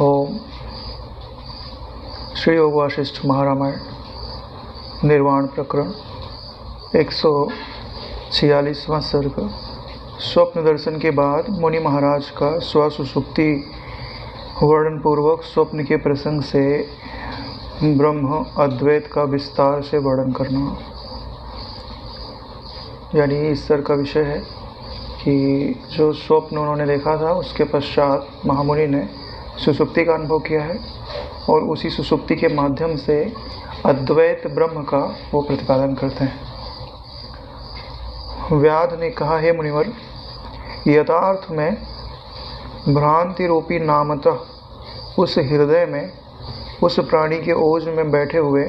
ओम श्री योग वासिष्ठ महारामायण निर्वाण प्रकरण 146वां सर्ग। स्वप्न दर्शन के बाद मुनि महाराज का स्वसुषुप्ति वर्णन पूर्वक स्वप्न के प्रसंग से ब्रह्म अद्वैत का विस्तार से वर्णन करना। यानी इस सर्ग का विषय है कि जो स्वप्न उन्होंने देखा था उसके पश्चात महामुनि ने सुषुप्ति का अनुभव किया है और उसी सुषुप्ति के माध्यम से अद्वैत ब्रह्म का वो प्रतिपादन करते हैं। व्याध ने कहा, हे मुनिवर, यथार्थ में भ्रांति रूपी नामतः उस हृदय में उस प्राणी के ओज में बैठे हुए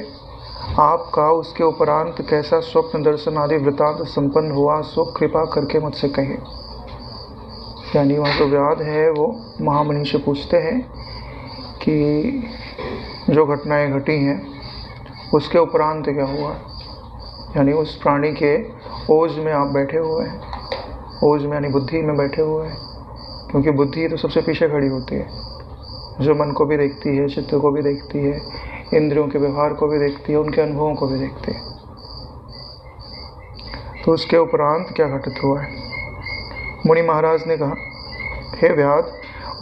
आपका उसके उपरांत कैसा स्वप्न दर्शन आदि वृतांत संपन्न हुआ, सो कृपा करके मुझसे कहिए। यानी वहाँ जो व्याध है वो महामुनि से पूछते हैं कि जो घटनाएं घटी हैं उसके उपरांत क्या हुआ। यानी उस प्राणी के ओज में आप बैठे हुए हैं, ओज में यानी बुद्धि में बैठे हुए हैं, क्योंकि बुद्धि तो सबसे पीछे खड़ी होती है, जो मन को भी देखती है, चित्त को भी देखती है, इंद्रियों के व्यवहार को भी देखती है, उनके अनुभवों को भी देखती है। तो उसके उपरांत क्या घटित हुआ है। मुनि महाराज ने कहा, हे व्याध,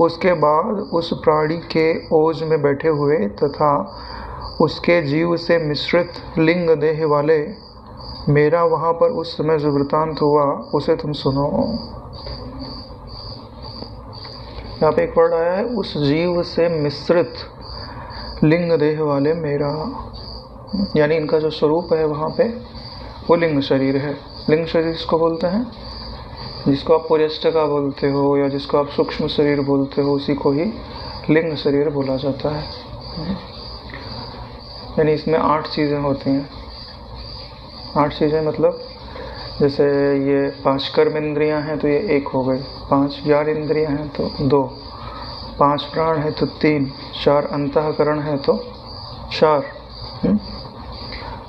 उसके बाद उस प्राणी के ओज में बैठे हुए तथा उसके जीव से मिश्रित लिंग देह वाले मेरा वहाँ पर उस समय जो वृतांत हुआ उसे तुम सुनो। यहाँ पे एक वर्ड आया है, उस जीव से मिश्रित लिंग देह वाले मेरा, यानी इनका जो स्वरूप है वहाँ पे वो लिंग शरीर है। लिंग शरीर इसको बोलते हैं जिसको आप पुर्यष्टका बोलते हो या जिसको आप सूक्ष्म शरीर बोलते हो, उसी को ही लिंग शरीर बोला जाता है। यानी इसमें 8 चीज़ें होती हैं। 8 चीज़ें मतलब जैसे ये 5 कर्म इंद्रियाँ हैं तो ये 1 हो गई, 5 ज्ञान इंद्रियाँ हैं तो 2, 5 प्राण है तो 3, 4 अंतःकरण है तो 4।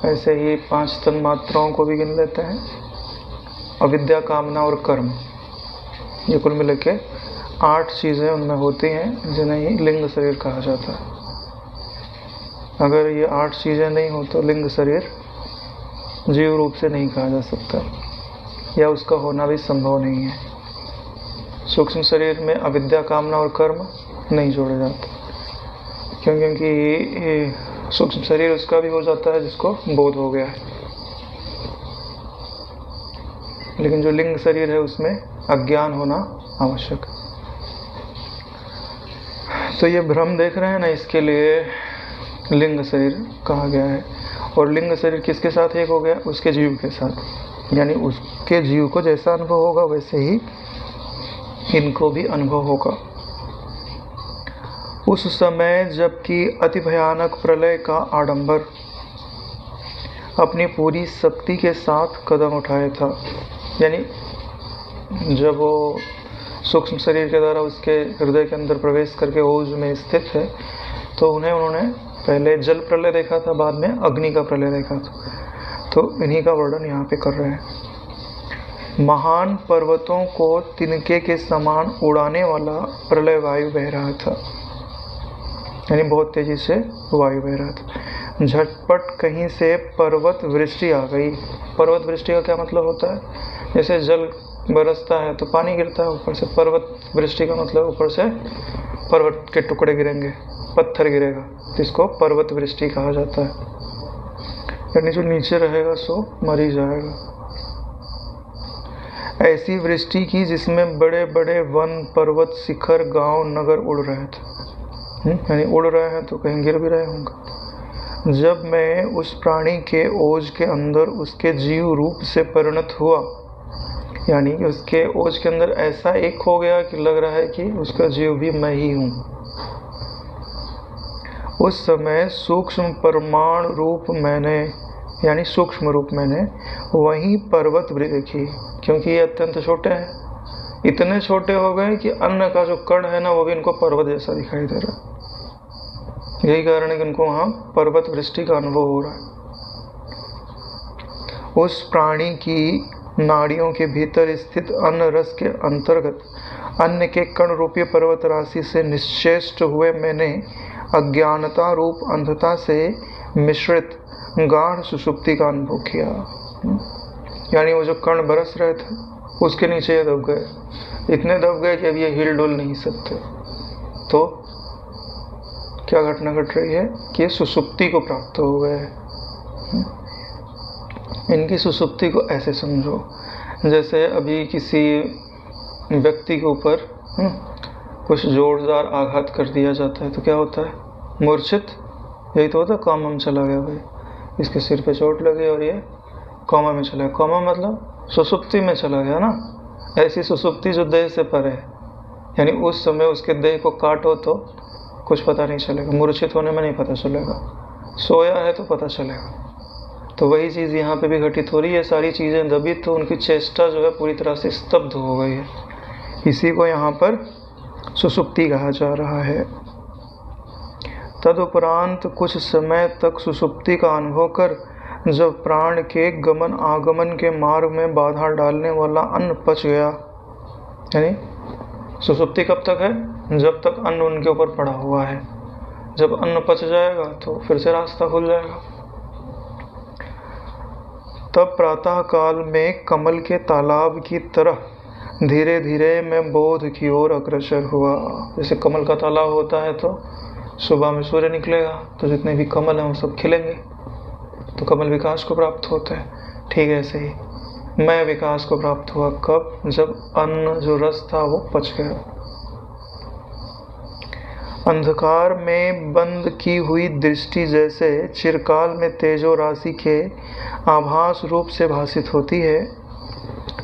ऐसे ही 5 तन्मात्राओं को भी गिन लेते हैं, अविद्या, कामना और कर्म, ये कुल मिला के 8 चीज़ें उनमें होती हैं जिन्हें ही लिंग शरीर कहा जाता है। अगर ये 8 चीज़ें नहीं हो तो लिंग शरीर जीव रूप से नहीं कहा जा सकता या उसका होना भी संभव नहीं है। सूक्ष्म शरीर में अविद्या, कामना और कर्म नहीं जोड़े जाते, क्योंकि सूक्ष्म शरीर उसका भी हो जाता है जिसको बोध हो गया है, लेकिन जो लिंग शरीर है उसमें अज्ञान होना आवश्यक है। तो ये भ्रम देख रहे हैं ना, इसके लिए लिंग शरीर कहा गया है। और लिंग शरीर किसके साथ एक हो गया? उसके जीव के साथ। यानी उसके जीव को जैसा अनुभव होगा वैसे ही इनको भी अनुभव होगा। उस समय जबकि अति भयानक प्रलय का आडंबर अपनी पूरी शक्ति के साथ कदम उठाया था, यानी जब वो सूक्ष्म शरीर के द्वारा उसके हृदय के अंदर प्रवेश करके ओज में स्थित है तो उन्होंने पहले जल प्रलय देखा था, बाद में अग्नि का प्रलय देखा था। तो इन्हीं का वर्णन यहाँ पे कर रहे हैं। महान पर्वतों को तिनके के समान उड़ाने वाला प्रलय वायु बह रहा था, यानी बहुत तेजी से वायु बह रहा था। झटपट कहीं से पर्वत वृष्टि आ गई। पर्वत वृष्टि का क्या मतलब होता है? जैसे जल बरसता है तो पानी गिरता है ऊपर से। पर्वत वृष्टि का मतलब ऊपर से पर्वत के टुकड़े गिरेंगे, पत्थर गिरेगा, जिसको पर्वत वृष्टि कहा जाता है। यानी जो नीचे रहेगा सो मर ही जाएगा। ऐसी वृष्टि की जिसमें बड़े बड़े वन, पर्वत, शिखर, गांव, नगर उड़ रहे थे। यानी उड़ रहे हैं तो कहीं गिर भी रहे होंगे। जब मैं उस प्राणी के ओज के अंदर उसके जीव रूप से परिणत हुआ, यानी उसके ओज के अंदर ऐसा एक हो गया कि लग रहा है कि उसका जीव भी मैं ही हूँ, उस समय सूक्ष्म परमाणु रूप मैंने, यानी सूक्ष्म रूप मैंने वहीं पर्वत देखी। क्योंकि ये अत्यंत छोटे हैं, इतने छोटे हो गए कि अन्न का जो कण है ना वो भी इनको पर्वत जैसा दिखाई दे रहा है। यही कारण है कि उनको वहाँ पर्वत वृष्टि का अनुभव हो रहा है। उस प्राणी की नाड़ियों के भीतर स्थित अन्न रस के अंतर्गत अन्न के कण रूपी पर्वत राशि से निश्चेष्ट हुए मैंने अज्ञानता रूप अंधता से मिश्रित गाढ़ सुषुप्ति का अनुभव किया। यानी वो जो कण बरस रहे थे उसके नीचे ये दब गए, इतने दब गए कि अब ये हिल डुल नहीं सकते। तो क्या घटना घट रही है कि ये सुषुप्ति को प्राप्त हो गए। इनकी सुषुप्ति को ऐसे समझो जैसे अभी किसी व्यक्ति के ऊपर कुछ जोरदार आघात कर दिया जाता है तो क्या होता है, मूर्छित। यही तो होता है, कॉमा में चला गया भाई, इसके सिर पे चोट लगी और ये कॉमा में चला गया। कॉमा मतलब सुषुप्ति में चला गया ना। ऐसी सुषुप्ति जो देह से परे है, यानी उस समय उसके देह को काटो तो कुछ पता नहीं चलेगा, मूर्छित होने में नहीं पता चलेगा, सोया है तो पता चलेगा। तो वही चीज़ यहाँ पे भी घटित हो रही है। सारी चीज़ें दबी तो उनकी चेष्टा जो है पूरी तरह से स्तब्ध हो गई है। इसी को यहाँ पर सुषुप्ति कहा जा रहा है। तदुपरांत कुछ समय तक सुषुप्ति का अनुभव कर जब प्राण के गमन आगमन के मार्ग में बाधा डालने वाला अन्न पच गया, यानी सुषुप्ति कब तक है, जब तक अन्न उनके ऊपर पड़ा हुआ है। जब अन्न पच जाएगा तो फिर से रास्ता खुल जाएगा। तब प्रातः काल में कमल के तालाब की तरह धीरे धीरे मैं बोध की ओर अग्रसर हुआ। जैसे कमल का तालाब होता है तो सुबह में सूर्य निकलेगा तो जितने भी कमल हैं वो सब खिलेंगे, तो कमल विकास को प्राप्त होते हैं। ठीक है, ऐसे ही मैं विकास को प्राप्त हुआ कब, जब अन्न जो रस था वो पच गया। अंधकार में बंद की हुई दृष्टि जैसे चिरकाल में तेजो राशि के आभास रूप से भासित होती है,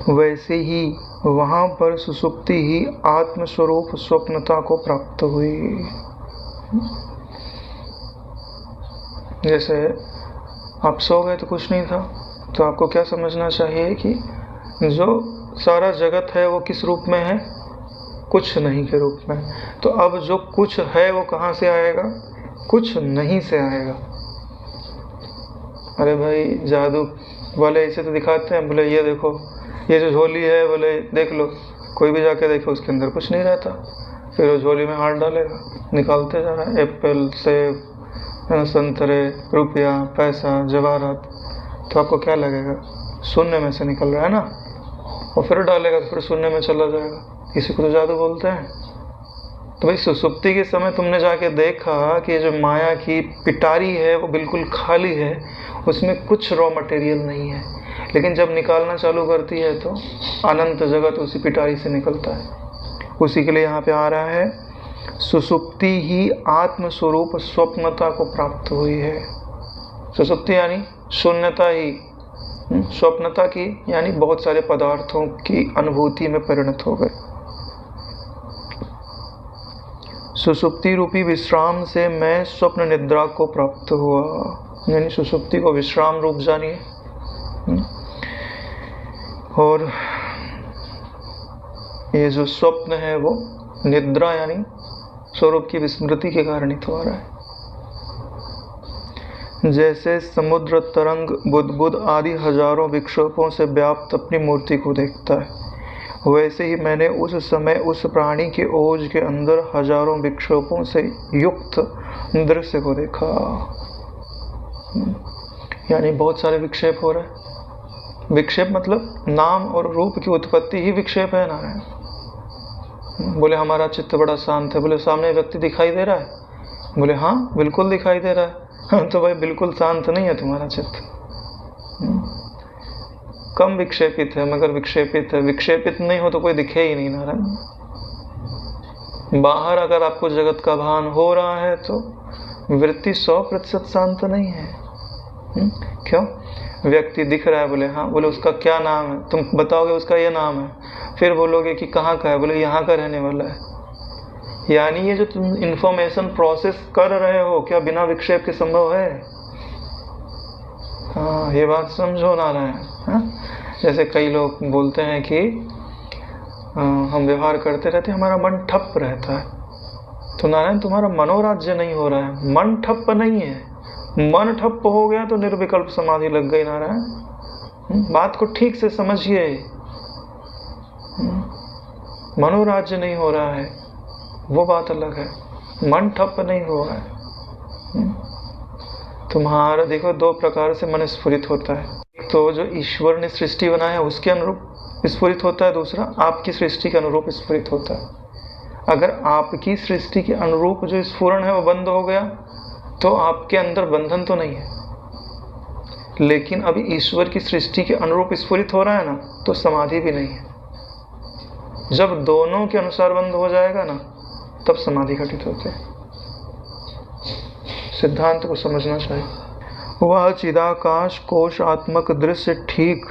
वैसे ही वहाँ पर सुषुप्ति ही आत्मस्वरूप स्वप्नता को प्राप्त हुई। जैसे आप सो गए तो कुछ नहीं था, तो आपको क्या समझना चाहिए कि जो सारा जगत है वो किस रूप में है, कुछ नहीं के रूप में। तो अब जो कुछ है वो कहाँ से आएगा, कुछ नहीं से आएगा। अरे भाई जादू वाले ऐसे तो दिखाते हैं, बोले ये देखो ये जो झोली है, बोले देख लो, कोई भी जाके देखो उसके अंदर कुछ नहीं रहता। फिर वो झोली में हाथ डालेगा, निकालते जा रहा है एप्पल, सेब, संतरे, रुपया, पैसा, जवाहरात, तो आपको क्या लगेगा, शून्य में से निकल रहा है ना। और फिर डालेगा तो फिर शून्य में चला जाएगा। इसी को तो जादू बोलते हैं। तो भाई सुसुप्ति के समय तुमने जाके देखा कि जो माया की पिटारी है वो बिल्कुल खाली है, उसमें कुछ रॉ मटेरियल नहीं है, लेकिन जब निकालना चालू करती है तो अनंत जगत उसी पिटारी से निकलता है। उसी के लिए यहाँ पे आ रहा है, सुसुप्ति ही आत्मस्वरूप स्वप्नता को प्राप्त हुई है। सुसुप्ति यानी शून्यता ही स्वप्नता की, यानी बहुत सारे पदार्थों की अनुभूति में परिणत हो गए। सुसुप्ति रूपी विश्राम से मैं स्वप्न निद्रा को प्राप्त हुआ, यानी सुसुप्ति को विश्राम रूप जानिए। और ये जो स्वप्न है वो निद्रा यानी स्वरूप की विस्मृति के कारण ही तो आ रहा है। जैसे समुद्र तरंग बुदबुद आदि हजारों विक्षोभों से व्याप्त अपनी मूर्ति को देखता है, वैसे ही मैंने उस समय उस प्राणी के ओज के अंदर हजारों विक्षोभों से युक्त दृश्य को देखा। यानी बहुत सारे विक्षेप हो रहे हैं। विक्षेप मतलब नाम और रूप की उत्पत्ति ही विक्षेप है नारायण। बोले हमारा चित्त बड़ा शांत है, बोले सामने व्यक्ति दिखाई दे रहा है, बोले हाँ बिल्कुल दिखाई दे रहा है। तो भाई बिल्कुल शांत नहीं है तुम्हारा चित्त, कम विक्षेपित है मगर विक्षेपित है। विक्षेपित नहीं हो तो कोई दिखे ही नहीं नारायण। बाहर अगर आपको जगत का भान हो रहा है तो वृत्ति 100% शांत नहीं है। क्यों? व्यक्ति दिख रहा है, बोले हाँ, बोले उसका क्या नाम है, तुम बताओगे उसका ये नाम है, फिर बोलोगे कि कहाँ का है, बोले यहाँ का रहने वाला है। यानी ये जो तुम इंफॉर्मेशन प्रोसेस कर रहे हो क्या बिना विक्षेप के संभव है? हाँ, ये बात समझो नारायण। जैसे कई लोग बोलते हैं कि हम व्यवहार करते रहते हमारा मन ठप रहता है, तो नारायण तुम्हारा मनोराज्य नहीं हो रहा है, मन ठप नहीं है। मन ठप हो गया तो निर्विकल्प समाधि लग गई नारायण। बात को ठीक से समझिए। मनोराज्य नहीं हो रहा है वो बात अलग है, मन ठप नहीं हुआ है। तुम्हारा देखो 2 प्रकार से मन स्फुरित होता है, तो जो ईश्वर ने सृष्टि बनाया है उसके अनुरूप स्फुरित होता है, दूसरा आपकी सृष्टि के अनुरूप स्फुरित होता है। अगर आपकी सृष्टि के अनुरूप जो स्फुरण है वो बंद हो गया तो आपके अंदर बंधन तो नहीं है, लेकिन अभी ईश्वर की सृष्टि के अनुरूप स्फुरित हो रहा है ना, तो समाधि भी नहीं है। जब दोनों के अनुसार बंद हो जाएगा ना, तब समाधि घटित होते है। सिद्धांत को समझना चाहिए। वह चिदाकाश कोश आत्मक दृश्य ठीक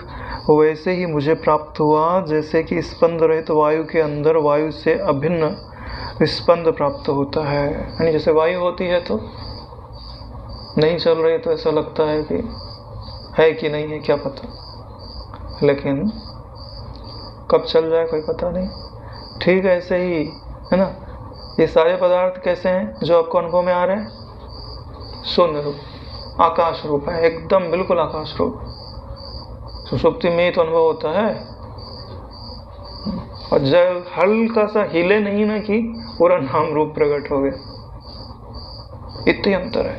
वैसे ही मुझे प्राप्त हुआ जैसे कि स्पंद रहित वायु के अंदर वायु से अभिन्न स्पंद प्राप्त होता है। यानी जैसे वायु होती है तो नहीं चल रही तो ऐसा लगता है कि नहीं है क्या पता, लेकिन कब चल जाए कोई पता नहीं। ठीक ऐसे ही है ना, ये सारे पदार्थ कैसे हैं जो आपको अनुभव में आ रहे हैं? शून्य रूप, आकाश रूप है, एकदम बिल्कुल आकाश रूप। सुषुप्ति में ही तो अनुभव होता है, और जब हल्का सा हिले नहीं ना कि पूरा नाम रूप प्रकट हो गया, इतनी अंतर है।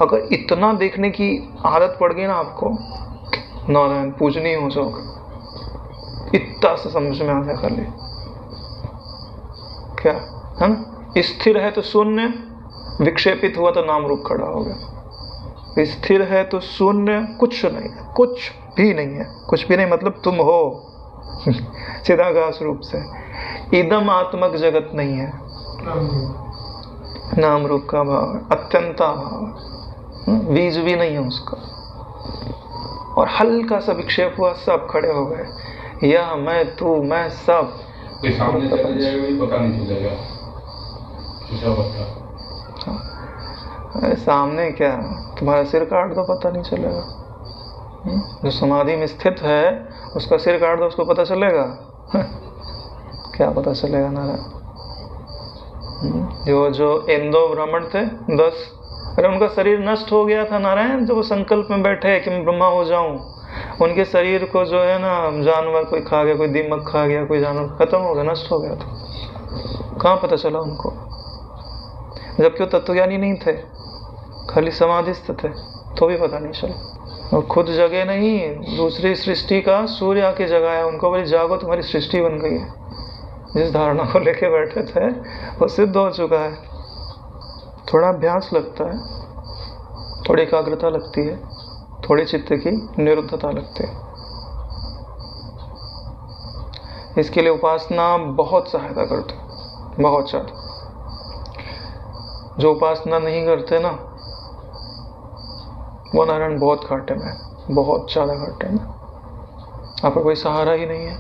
अगर इतना देखने की आदत पड़ गई ना आपको, नारायण पूजनीय हो जाओगे, इतना सा समझ में आ जाए खाली क्या है ना। स्थिर है तो शून्य, विक्षेपित हुआ तो नाम रूप खड़ा हो गया। स्थिर है तो शून्य, कुछ नहीं है, कुछ भी नहीं है, कुछ भी नहीं मतलब तुम हो चिदाकाश रूप से। इदम आत्मक जगत नहीं है, नाम रूप का भाव है, अत्यंता भाव, बीज भी नहीं है उसका। और हल्का सा विक्षेप हुआ, सब खड़े हो गए, यह मैं तू मैं सब। सामने चला जाएगा भी पता नहीं चलेगा, सामने क्या, तुम्हारा सिर काट दो पता नहीं चलेगा। जो समाधि में स्थित है उसका सिर काट दो, उसको पता चलेगा? क्या पता चलेगा नारायण। जो इंदो ब्राह्मण थे 10, अरे उनका शरीर नष्ट हो गया था नारायण, जब वो संकल्प में बैठे कि मैं ब्रह्मा हो जाऊं, उनके शरीर को जो है ना जानवर कोई खा गया, कोई दीमक खा गया, कोई जानवर खत्म हो गया, नष्ट हो गया था। कहाँ पता चला उनको, जबकि वो तत्वज्ञानी नहीं थे, खाली समाधिस्थ थे, तो भी पता नहीं चला। और खुद जगे नहीं, दूसरी सृष्टि का सूर्य आके जगाया उनको, बोले जागो तुम्हारी सृष्टि बन गई है। जिस धारणा को लेके बैठे थे वो सिद्ध हो चुका है। थोड़ा अभ्यास लगता है, थोड़ी एकाग्रता लगती है, थोड़ी चित्त की निरुद्धता लगती है। इसके लिए उपासना बहुत सहायता करती, बहुत ज़्यादा। जो उपासना नहीं करते ना, वो नारायण बहुत घाटे में, बहुत ज़्यादा घाटे में। आपका कोई सहारा ही नहीं है।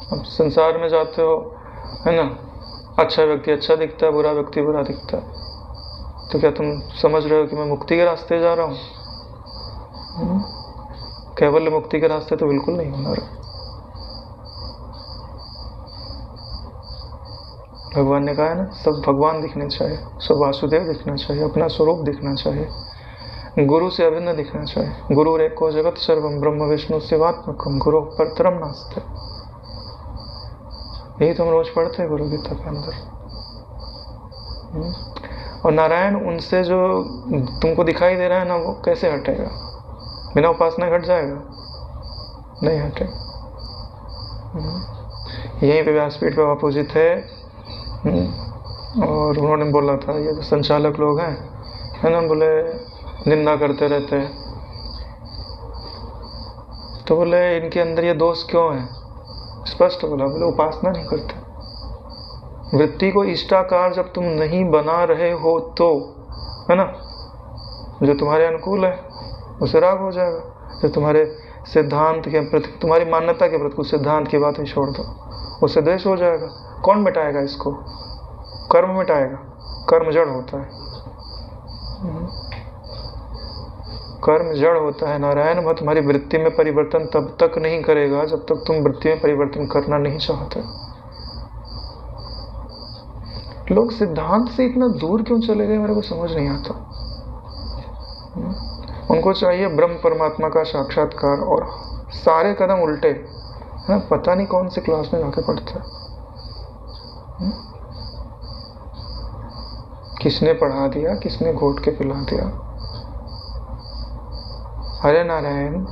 अब संसार में जाते हो है ना, अच्छा व्यक्ति अच्छा दिखता है, बुरा व्यक्ति बुरा दिखता है, तो क्या तुम समझ रहे हो कि मैं मुक्ति के रास्ते जा रहा हूँ? केवल मुक्ति के रास्ते तो बिल्कुल नहीं होना रहा। भगवान ने कहा है ना, सब भगवान दिखने चाहिए, सब वासुदेव दिखना चाहिए, अपना स्वरूप दिखना चाहिए, गुरु से अभिन्न दिखना चाहिए। गुरु रेको जगत सर्वम ब्रह्म विष्णु शिवात्मकम गुरु परतरम नास्ते। यही तो हम रोज पढ़ते हैं गुरु गीता के अंदर। और नारायण उनसे जो तुमको दिखाई दे रहा है ना, वो कैसे हटेगा? बिना उपासना घट जाएगा? नहीं हटेगा। यहीं पे व्यासपीठ पे बापू जी थे, और उन्होंने बोला था, ये जो संचालक लोग हैं है ना, बोले निंदा करते रहते हैं, तो बोले इनके अंदर ये दोष क्यों है? स्पष्ट बोला, बोले उपासना नहीं करते। वृत्ति को इष्टाकार जब तुम नहीं बना रहे हो तो है ना, जो तुम्हारे अनुकूल है उसे राग हो जाएगा। जो तुम्हारे सिद्धांत के प्रति, तुम्हारी मान्यता के प्रति, उस सिद्धांत की बात ही छोड़ दो, उससे द्वेष हो जाएगा। कौन मिटाएगा इसको? कर्म मिटाएगा। कर्म जड़ होता है, कर्म जड़ होता है नारायण। वह तुम्हारी वृत्ति में परिवर्तन तब तक नहीं करेगा जब तक तुम वृत्ति में परिवर्तन करना नहीं चाहते। लोग सिद्धांत से इतना दूर क्यों चले गए, मेरे को समझ नहीं आता। उनको चाहिए ब्रह्म परमात्मा का साक्षात्कार, और सारे कदम उल्टे हाँ, पता नहीं कौन से क्लास में जाके पढ़ता है। किसने पढ़ा दिया, किसने घोट के पिला दिया। हरे नारायण।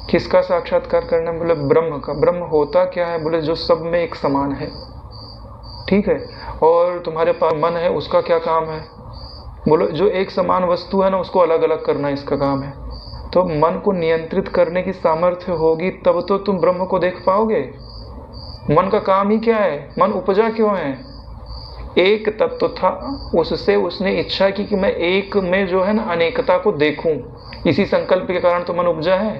किसका साक्षात्कार करना? बोले ब्रह्म का। ब्रह्म होता क्या है? बोले जो सब में एक समान है। ठीक है। और तुम्हारे पास मन है, उसका क्या काम है? बोलो जो एक समान वस्तु है ना, उसको अलग अलग करना इसका काम है। तो मन को नियंत्रित करने की सामर्थ्य होगी तब तो तुम ब्रह्म को देख पाओगे। मन का काम ही क्या है? मन उपजा क्यों है? एक तत्व था, उससे उसने इच्छा की कि मैं एक में जो है ना अनेकता को देखूं। इसी संकल्प के कारण तो मन उपजा है।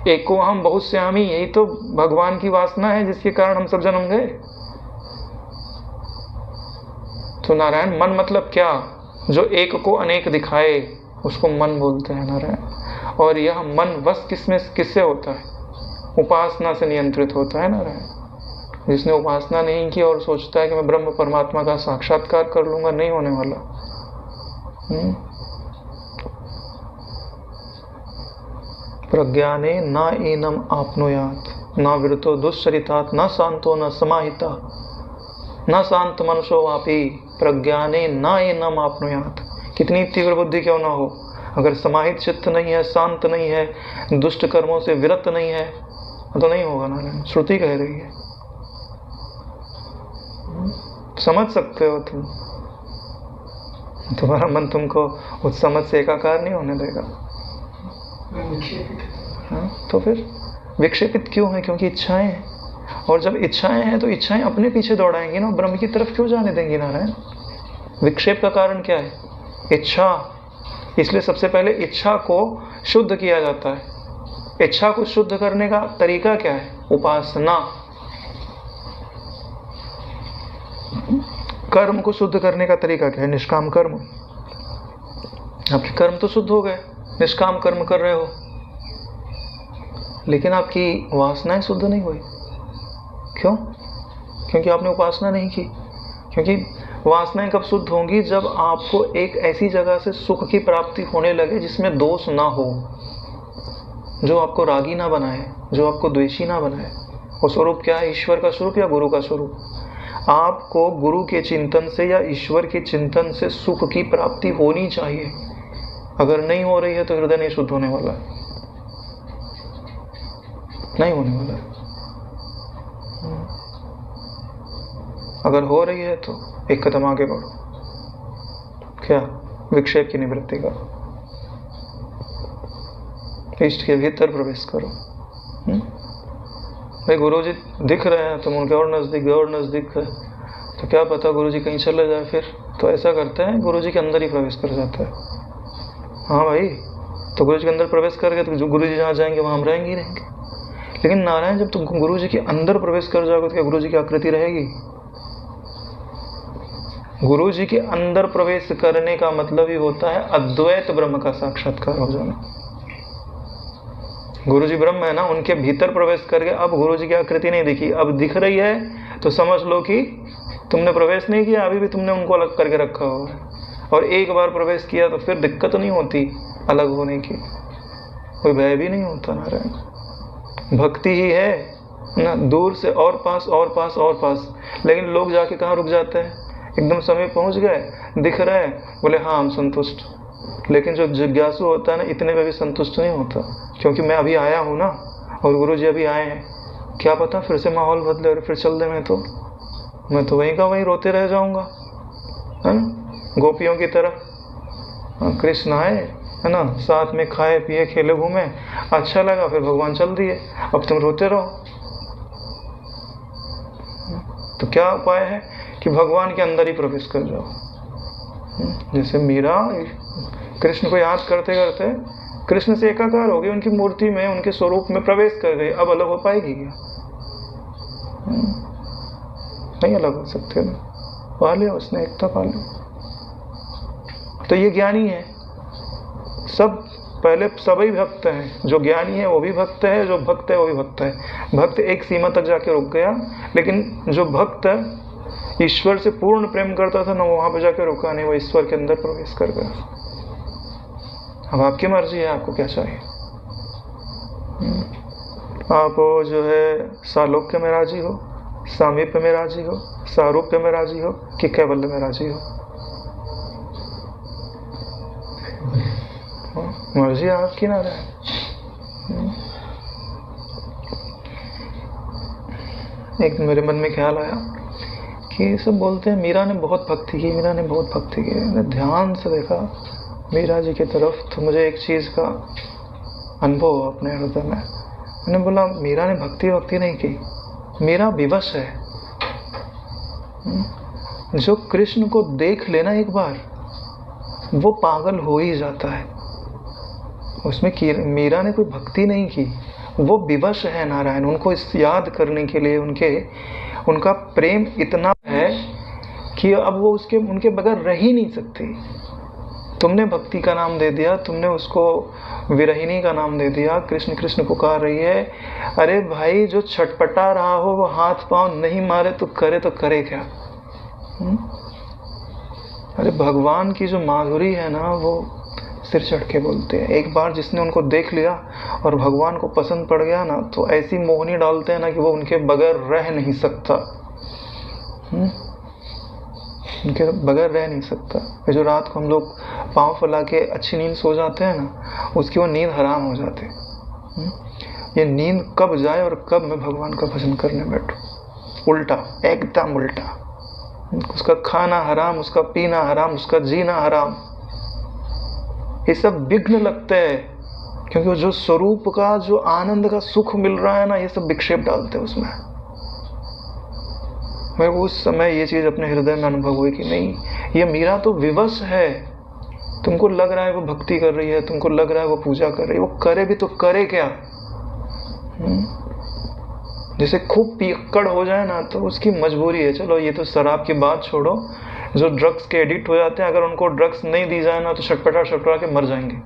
एक को हम बहुत श्यामी, यही तो भगवान की वासना है जिसके कारण हम सब जन्म गए। तो नारायण मन मतलब क्या? जो एक को अनेक दिखाए उसको मन बोलते हैं नारायण। और यह मन वश किससे होता है? उपासना से नियंत्रित होता है नारायण। जिसने उपासना नहीं की और सोचता है कि मैं ब्रह्म परमात्मा का साक्षात्कार कर लूंगा, नहीं होने वाला। प्रज्ञाने न एनम आपनुयात न विरतो दुश्चरितात् न शांतो न समाहिता न शांत मनुष्यो वापी प्रज्ञाने न एनम आपनुयात। कितनी तीव्र बुद्धि क्यों ना हो, अगर समाहित चित्त नहीं है, शांत नहीं है, दुष्ट कर्मों से विरत नहीं है, तो नहीं होगा नारायण। श्रुति कह रही है। समझ सकते हो तुम, तुम्हारा मन तुमको उस समझ से एकाकार नहीं होने देगा। हाँ, तो फिर विक्षेपित क्यों है? क्योंकि इच्छाएं हैं। और जब इच्छाएं हैं तो इच्छाएं अपने पीछे दौड़ाएंगी ना, ब्रह्म की तरफ क्यों जाने देंगी नारायण? विक्षेप का कारण क्या है? इच्छा। इसलिए सबसे पहले इच्छा को शुद्ध किया जाता है। इच्छा को शुद्ध करने का तरीका क्या है? उपासना। कर्म को शुद्ध करने का तरीका क्या है? निष्काम कर्म। आपके कर्म तो शुद्ध हो गए, निष्काम कर्म कर रहे हो, लेकिन आपकी वासनाएं शुद्ध नहीं हुई। क्यों? क्योंकि आपने उपासना नहीं की। क्योंकि वासनाएं कब शुद्ध होंगी? जब आपको एक ऐसी जगह से सुख की प्राप्ति होने लगे जिसमें दोष ना हो, जो आपको रागी ना बनाए, जो आपको द्वेषी ना बनाए। वो स्वरूप क्या है? ईश्वर का स्वरूप या गुरु का स्वरूप। आपको गुरु के चिंतन से या ईश्वर के चिंतन से सुख की प्राप्ति होनी चाहिए। अगर नहीं हो रही है तो हृदय नहीं शुद्ध होने वाला है, नहीं होने वाला है। अगर हो रही है तो एक कदम आगे बढ़ो। क्या? विक्षेप की निवृत्ति करो, इष्ट के भीतर प्रवेश करो। भाई गुरुजी दिख रहे हैं, तुम उनके और नजदीक है, तो क्या पता गुरुजी कहीं चले जाए। फिर तो ऐसा करते हैं, गुरुजी के अंदर ही प्रवेश कर जाता है। हाँ भाई, तो गुरुजी के अंदर प्रवेश कर गए तो जो गुरुजी जहाँ जाएंगे वहाँ हम रहेंगे ही रहेंगे। लेकिन नारायण, जब तुम गुरुजी के अंदर प्रवेश कर जाओगे तो क्या गुरुजी की आकृति रहेगी? गुरुजी के अंदर प्रवेश करने का मतलब ही होता है अद्वैत ब्रह्म का साक्षात्कार हो जाना। गुरुजी ब्रह्म है ना, उनके भीतर प्रवेश करके अब गुरुजी की आकृति नहीं दिखी, अब दिख रही है तो समझ लो कि तुमने प्रवेश नहीं किया, अभी भी तुमने उनको अलग करके रखा हुआ है। और एक बार प्रवेश किया तो फिर दिक्कत नहीं होती अलग होने की, कोई भय भी नहीं होता नारायण। भक्ति ही है ना, दूर से और पास और पास और पास। लेकिन लोग जाके कहाँ रुक जाते हैं? एकदम समय पहुंच गए, दिख रहे हैं, बोले हाँ हम संतुष्ट। लेकिन जो जिज्ञासु होता है ना, इतने में भी संतुष्ट नहीं होता। क्योंकि मैं अभी आया हूँ ना, और गुरुजी अभी आए हैं, क्या पता फिर से माहौल बदले और फिर चल दे। मैं तो वहीं का वहीं रोते रह जाऊंगा, है ना, गोपियों की तरह। कृष्ण आए, है ना, साथ में खाए पिए खेले घूमे, अच्छा लगा, फिर भगवान चल दिए, अब तुम रोते रहो। तो क्या उपाय है कि भगवान के अंदर ही प्रवेश कर जाओ। जैसे मीरा कृष्ण को याद करते करते कृष्ण से एकाकार हो गई, उनकी मूर्ति में, उनके स्वरूप में प्रवेश कर गई। अब अलग हो पाएगी क्या? नहीं अलग हो सकते ना, पा लिया उसने, एकता पा ली। तो ये ज्ञानी है। सब पहले सभी भक्त हैं। जो ज्ञानी है वो भी भक्त है, जो भक्त है वो भी भक्त है। भक्त एक सीमा तक जाके रुक गया, लेकिन जो भक्त ईश्वर से पूर्ण प्रेम करता था ना, वहां पे जाके रुका नहीं, वो ईश्वर के अंदर प्रवेश कर गया। अब आपकी मर्जी है, आपको क्या चाहिए। आप जो है सालोक्य में राजी हो, सामीप्य में राजी हो, सारूप्य में राजी हो कि कैवल्य में राजी हो? मर्जी आपकी ना रहे। एक मेरे मन में ख्याल आया कि सब बोलते हैं मीरा ने बहुत भक्ति की, मीरा ने बहुत भक्ति की। मैंने ध्यान से देखा मीरा जी की तरफ तो मुझे एक चीज़ का अनुभव हुआ अपने हृदय में। मैंने बोला मीरा ने भक्ति नहीं की, मीरा विवश है। जो कृष्ण को देख लेना एक बार वो पागल हो ही जाता है। उसमें मीरा ने कोई भक्ति नहीं की, वो विवश है नारायण। उनको इस याद करने के लिए उनका प्रेम इतना है कि अब वो उनके बगैर रह ही नहीं सकती। तुमने भक्ति का नाम दे दिया, तुमने उसको विरहिणी का नाम दे दिया, कृष्ण कृष्ण पुकार रही है। अरे भाई, जो छटपटा रहा हो वो हाथ पांव नहीं मारे तो करे क्या? अरे भगवान की जो माधुरी है ना, वो सिर चढ़ के बोलते हैं। एक बार जिसने उनको देख लिया और भगवान को पसंद पड़ गया ना, तो ऐसी मोहनी डालते हैं ना कि वो उनके बगैर रह नहीं सकता। उनके बगैर रह नहीं सकता। ये जो रात को हम लोग पाँव फैला के अच्छी नींद सो जाते हैं ना, उसकी वो नींद हराम हो जाती है। ये नींद कब जाए और कब मैं भगवान का भजन करने बैठूं। उल्टा, एकदम उल्टा। उसका खाना हराम, उसका पीना हराम, उसका जीना हराम। ये सब विघ्न लगते हैं क्योंकि जो स्वरूप का, जो आनंद का सुख मिल रहा है ना, ये सब विक्षेप डालते हैं उसमें। मैं उस समय ये चीज अपने हृदय में अनुभव हुई कि नहीं, ये मीरा तो विवश है। तुमको लग रहा है वो भक्ति कर रही है, तुमको लग रहा है वो पूजा कर रही है, वो करे भी तो करे क्या? जैसे खूब पियक्कड़ हो जाए ना तो उसकी मजबूरी है। चलो ये तो शराब की बात छोड़ो, जो ड्रग्स के एडिक्ट हो जाते हैं, अगर उनको ड्रग्स नहीं दी जाए ना तो छटपटा के मर जाएंगे,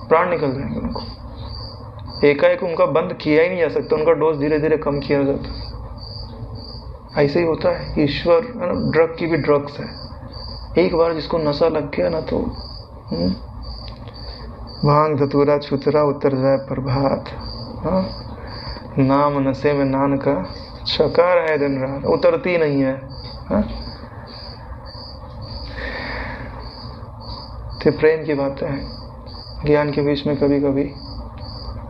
प्राण निकल जाएंगे उनको। एकाएक उनका बंद किया ही नहीं जा सकता, उनका डोज धीरे धीरे कम किया जाता है। ऐसे ही होता है। ईश्वर ड्रग की भी ड्रग्स है। एक बार जिसको नशा लग गया ना तो भांग धतूरा छुतरा उतर जाए प्रभात। नाम नशे में नान का छकार है दिन रात, उतरती नहीं है। तो प्रेम की बातें हैं, ज्ञान के बीच में कभी कभी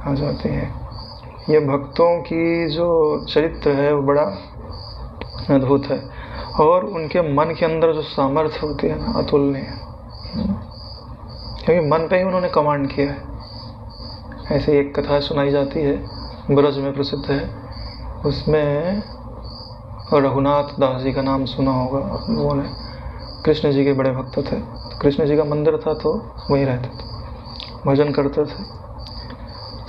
आ जाती हैं। ये भक्तों की जो चरित्र है वो बड़ा अद्भुत है, और उनके मन के अंदर जो सामर्थ्य होती है ना, अतुलनीय। क्योंकि मन पे ही उन्होंने कमांड किया है। ऐसे एक कथा सुनाई जाती है, ब्रज में प्रसिद्ध है। उसमें रघुनाथ दास जी का नाम सुना होगा आप लोगों ने। कृष्ण जी के बड़े भक्त थे। कृष्ण जी का मंदिर था तो वहीं रहते थे, भजन करते थे।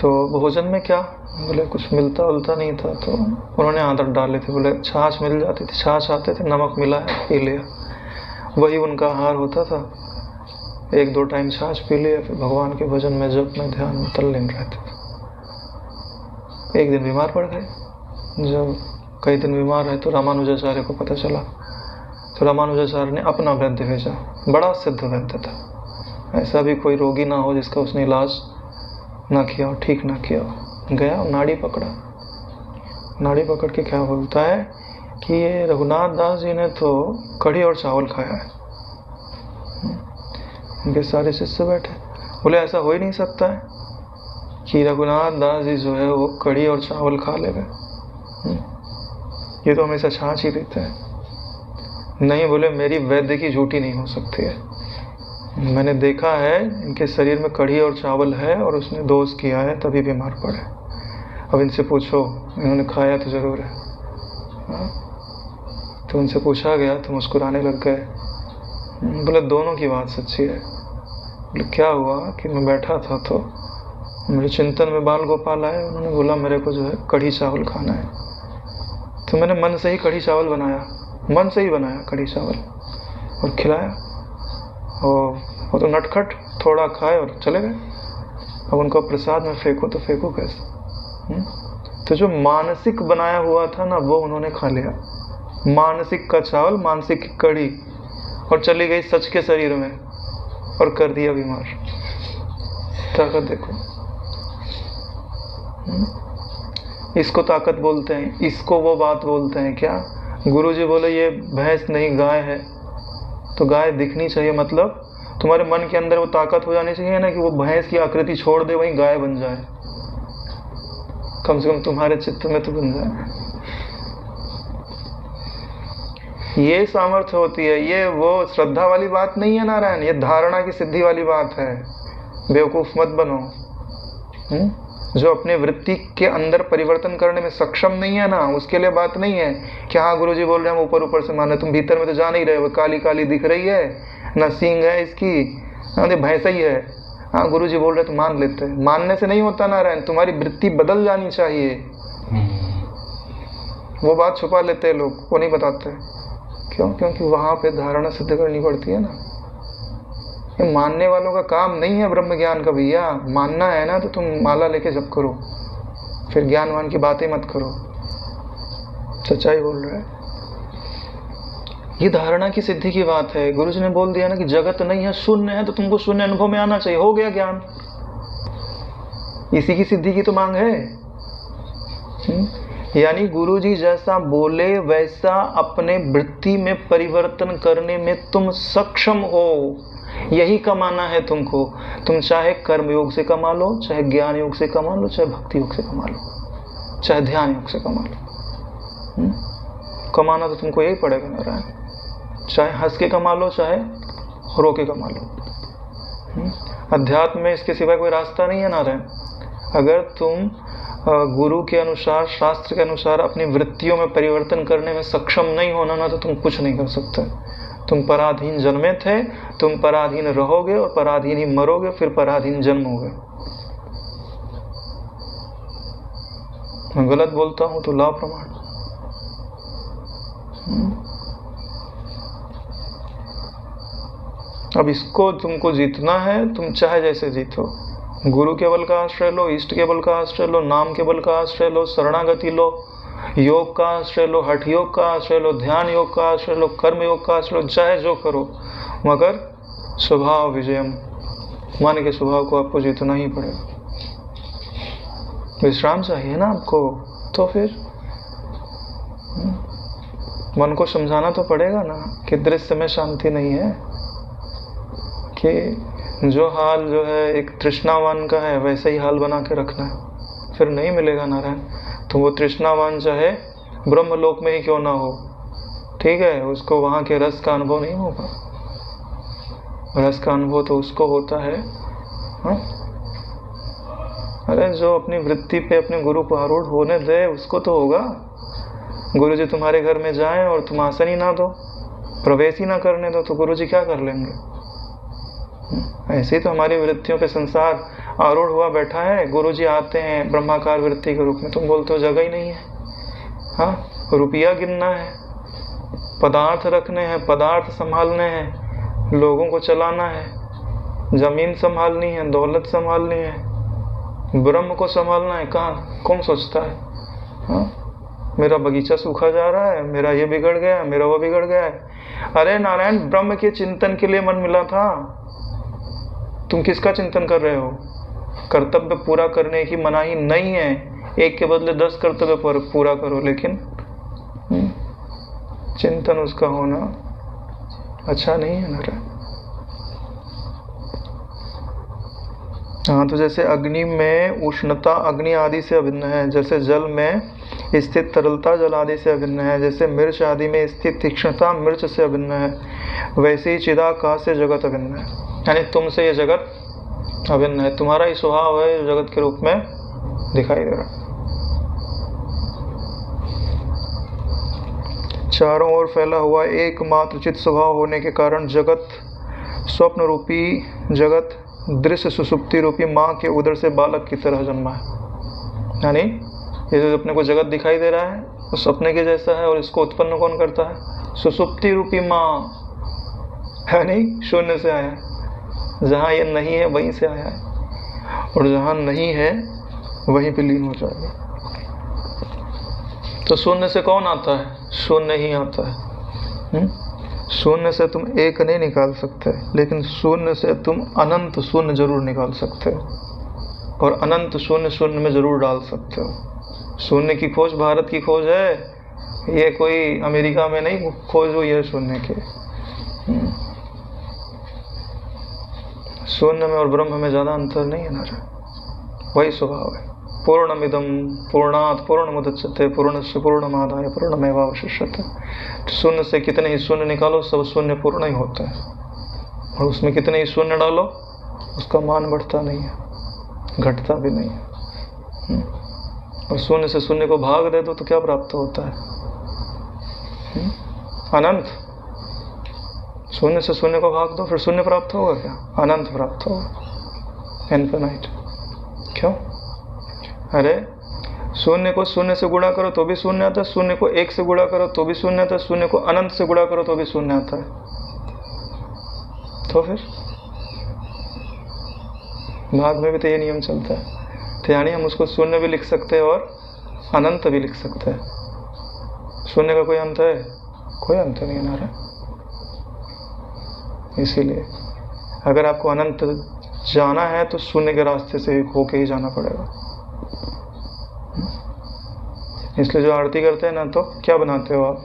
तो भोजन में क्या, बोले कुछ मिलता उलता नहीं था, तो उन्होंने आदत डाली थी। बोले छाछ मिल जाती थी, छाछ आते थे, नमक मिला है, पी लिया, वही उनका आहार होता था। 1-2 टाइम छाछ पी लिया, फिर भगवान के भजन में, जप में, ध्यान में तल्लीन रहते थे। एक दिन बीमार पड़ गए। जब कई दिन बीमार रहे तो रामानुजाचार्य को पता चला, तो रामानुजाचार्य ने अपना वैद्य भेजा। बड़ा सिद्ध वैद्य था, ऐसा भी कोई रोगी ना हो जिसका उसने इलाज ना किया हो, ठीक ना किया हो। गया, नाड़ी पकड़ा। नाड़ी पकड़ के क्या बोलता है कि ये रघुनाथ दास जी ने तो कढ़ी और चावल खाया है। उनके सारे शिष्य बैठे, बोले ऐसा हो ही नहीं सकता है कि रघुनाथ दास जी जो है वो कढ़ी और चावल खा ले गए, ये तो हमेशा छाछ ही पीते हैं। नहीं, बोले मेरी वैद्य की झूठी नहीं हो सकती है, मैंने देखा है इनके शरीर में कढ़ी और चावल है और उसने दोष किया है तभी बीमार पड़े। अब इनसे पूछो, इन्होंने खाया तो जरूर है। तो उनसे पूछा गया तो मुस्कुराने लग गए। बोले दोनों की बात सच्ची है। बोले क्या हुआ कि मैं बैठा था तो मेरे चिंतन में बाल गोपाल आए, उन्होंने बोला मेरे को जो है कढ़ी चावल खाना है। तो मैंने मन से ही कढ़ी चावल बनाया, मन से ही बनाया कढ़ी चावल और खिलाया। और वो तो नटखट थोड़ा खाए और चले गए। अब उनका प्रसाद में फेंको तो फेंको कैसे? तो जो मानसिक बनाया हुआ था ना वो उन्होंने खा लिया। मानसिक का चावल, मानसिक की कढ़ी, और चली गई सच के शरीर में और कर दिया बीमार। ताकत देखो। इसको ताकत बोलते हैं, इसको वो बात बोलते हैं। क्या गुरुजी बोले ये भैंस नहीं गाय है, तो गाय दिखनी चाहिए, मतलब तुम्हारे मन के अंदर वो ताकत हो जानी चाहिए ना कि वो भैंस की आकृति छोड़ दे, वहीं गाय बन जाए, कम से कम तुम्हारे चित्त में तो बन जाए। ये सामर्थ्य होती है, ये वो श्रद्धा वाली बात नहीं है नारायण, ये धारणा की सिद्धि वाली बात है। बेवकूफ मत बनो। जो अपने वृत्ति के अंदर परिवर्तन करने में सक्षम नहीं है ना, उसके लिए बात नहीं है कि हाँ गुरुजी बोल रहे हैं ऊपर ऊपर से माने, तुम भीतर में तो जान ही रहे हो, काली काली दिख रही है ना, सींग है इसकी, भैंसा ही है, हाँ गुरुजी बोल रहे तो मान लेते हैं। मानने से नहीं होता नारायण, तुम्हारी वृत्ति बदल जानी चाहिए। वो बात छुपा लेते हैं लोग, वो नहीं बताते। क्यों? क्योंकि वहां पे धारणा सिद्ध करनी पड़ती है ना। ये मानने वालों का काम नहीं है ब्रह्म ज्ञान का भैया। मानना है ना तो तुम माला लेके जप करो, फिर ज्ञानवान की बातें मत करो। सच्चाई बोल रहा है। ये धारणा की सिद्धि की बात है। गुरुजी ने बोल दिया ना कि जगत नहीं है, शून्य है, तो तुमको शून्य अनुभव में आना चाहिए, हो गया ज्ञान। इसी की सिद्धि की तो मांग है। यानी गुरुजी जैसा बोले वैसा अपने वृत्ति में परिवर्तन करने में तुम सक्षम हो, यही कमाना है तुमको। तुम चाहे कर्म योग से कमा लो, चाहे ज्ञान योग से कमा लो, चाहे भक्ति योग से कमा लो, चाहे ध्यान योग से कमा लो। कमाना तो तुमको यही पड़ेगा नारायण। चाहे हंस के कमा लो, चाहे रो के कमा लो। अध्यात्म में इसके सिवा कोई रास्ता नहीं है नारायण। अगर तुम गुरु के अनुसार, शास्त्र के अनुसार अपनी वृत्तियों में परिवर्तन करने में सक्षम नहीं होना ना, तो तुम कुछ नहीं कर सकते। तुम पराधीन जन्मे थे, तुम पराधीन रहोगे और पराधीन ही मरोगे, फिर पराधीन जन्मोगे। मैं गलत बोलता हूं तो लाओ प्रमाण। अब इसको तुमको जीतना है, तुम चाहे जैसे जीतो। गुरु के बल का आश्रय लो, इष्ट के बल का आश्रय लो, नाम के बल का आश्रय लो, शरणागति लो, योग का आश्रय लो, हठ योग का आश्रय लो, ध्यान योग का आश्रय लो, कर्म योग का आश्रय लो, चाहे जो करो, मगर स्वभाव विजयम, मन के स्वभाव को आपको जीतना ही पड़ेगा। विश्राम चाहिए ना आपको, तो फिर मन को समझाना तो पड़ेगा ना कि दृश्य में शांति नहीं है, कि जो हाल जो है एक तृष्णावान का है वैसे ही हाल बना के रखना है, फिर नहीं मिलेगा नारायण। तो वो तृष्णावान चाहे ब्रह्मलोक में ही क्यों ना हो, ठीक है, उसको वहाँ के रस का अनुभव नहीं होगा। रस का अनुभव तो उसको होता है, हाँ? अरे जो अपनी वृत्ति पे अपने गुरु को आरूढ़ होने दे उसको तो होगा। गुरु जी तुम्हारे घर में जाएं और तुम आसन ही ना दो, प्रवेश ही ना करने दो, तो गुरु जी क्या कर लेंगे? ऐसे ही तो हमारी वृत्तियों पे संसार आरूढ़ हुआ बैठा है। गुरु जी आते हैं ब्रह्माकार वृत्ति के रूप में, तुम बोलते हो जगह ही नहीं है। हाँ, रुपया गिनना है, पदार्थ रखने हैं, पदार्थ संभालने हैं, लोगों को चलाना है, जमीन संभालनी है, दौलत संभालनी है, ब्रह्म को संभालना है। कहाँ, कौन सोचता है? हाँ, मेरा बगीचा सूखा जा रहा है, मेरा ये बिगड़ गया, मेरा वो बिगड़ गया है। अरे नारायण, ब्रह्म के चिंतन के लिए मन मिला था, तुम किसका चिंतन कर रहे हो? कर्तव्य पूरा करने की मनाही नहीं है, एक के बदले 10 कर्तव्य पूरा करो, लेकिन चिंतन उसका होना अच्छा नहीं है नारायण। हाँ, तो जैसे अग्नि में उष्णता अग्नि आदि से अभिन्न है, जैसे जल में स्थित तरलता जल आदि से अभिन्न है, जैसे मिर्च आदि में स्थित तीक्ष्णता मिर्च से अभिन्न है, वैसे ही चिदाकाश से जगत अभिन्न है। यानी तुमसे ये जगत अभिन्न है, तुम्हारा ही स्वभाव है जो जगत के रूप में दिखाई दे रहा। चारों ओर फैला हुआ एकमात्र चित स्वभाव होने के कारण जगत स्वप्न रूपी जगत दृश्य सुसुप्ति रूपी माँ के उदर से बालक की तरह जन्मा है। यानी ये जो अपने को जगत दिखाई दे रहा है वो सपने के जैसा है, और इसको उत्पन्न कौन करता है? सुसुप्ति रूपी माँ, यानी शून्य से आया है। जहाँ ये नहीं है वहीं से आया है, और जहाँ नहीं है वहीं पे लीन हो जाएगा। तो शून्य से कौन आता है? शून्य ही आता है। शून्य से तुम एक नहीं निकाल सकते, लेकिन शून्य से तुम अनंत शून्य जरूर निकाल सकते हो, और अनंत शून्य शून्य में जरूर डाल सकते हो। शून्य की खोज भारत की खोज है, ये कोई अमेरिका में नहीं खोज हुई है शून्य की। शून्य में और ब्रह्म में ज़्यादा अंतर नहीं है ना, वही स्वभाव है। पूर्णमिदं पूर्णात् पूर्णमुदच्यते पूर्णस्य पूर्णमादाय पूर्णमेवावशिष्यते। शून्य से कितने ही शून्य निकालो, सब शून्य पूर्ण ही होता है, और उसमें कितने ही शून्य डालो उसका मान बढ़ता नहीं है, घटता भी नहीं है। और शून्य से शून्य को भाग दे दो तो क्या प्राप्त होता है? अनंत। शून्य से शून्य को भाग दो फिर शून्य प्राप्त होगा क्या? अनंत प्राप्त होगा, इनफिनाइट। क्यों? अरे शून्य को शून्य से गुणा करो तो भी शून्य आता है, शून्य को 1 से गुणा करो तो भी शून्य आता है, शून्य को अनंत से गुणा करो तो भी शून्य आता है। तो फिर भाग में भी तो ये नियम चलता है। तो यानी हम उसको शून्य भी लिख सकते हैं और अनंत भी लिख सकते हैं। शून्य का कोई अंत है? कोई अंत नहीं है ना। इसीलिए अगर आपको अनंत जाना है तो शून्य के रास्ते से होके ही जाना पड़ेगा। इसलिए जो आरती करते हैं ना, तो क्या बनाते हो आप?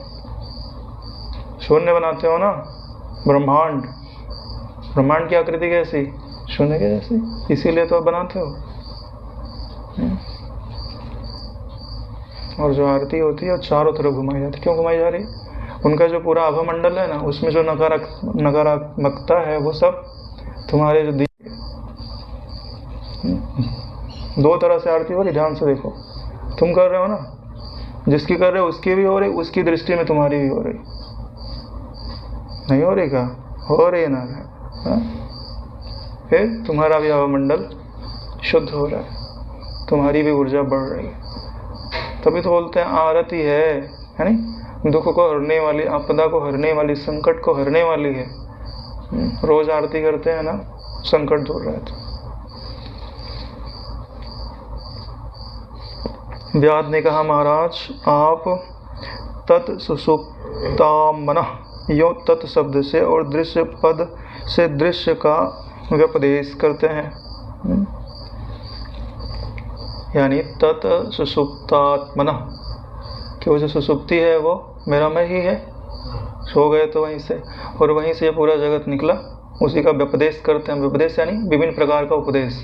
शून्य बनाते हो ना। ब्रह्मांड, ब्रह्मांड की आकृति कैसी? शून्य के जैसी, इसीलिए तो आप बनाते हो। और जो आरती होती है वो चारों तरफ घुमाई जाती है। क्यों घुमाई जा रही है? उनका जो पूरा आभा मंडल है ना, उसमें जो नकारात्मकता है वो सब तुम्हारे जो दो तरह से आरती हो रही, ध्यान से देखो। तुम कर रहे हो ना, जिसकी कर रहे हो उसकी भी हो रही, उसकी दृष्टि में तुम्हारी भी हो रही। नहीं हो रही? क्या हो रही है ना? फिर तुम्हारा भी आभा मंडल शुद्ध हो रहा है, तुम्हारी भी ऊर्जा बढ़ रही है। तभी तो बोलते हैं आरती है नहीं, दुख को हरने वाली, आपदा को हरने वाली, संकट को हरने वाली है। रोज आरती करते हैं ना, संकट दूर रहता। व्याध ने कहा, महाराज आप तत्सुषुप्तामनः यो तत् शब्द से और दृश्य पद से दृश्य का व्यपदेश करते हैं। यानी तत् सुषुप्तात्मनः, कि वो जो सुषुप्ति है वो मेरा मैं ही है, सो गए तो वहीं से, और वहीं से ये पूरा जगत निकला, उसी का व्यपदेश करते हैं। व्यपदेश यानी विभिन्न प्रकार का उपदेश,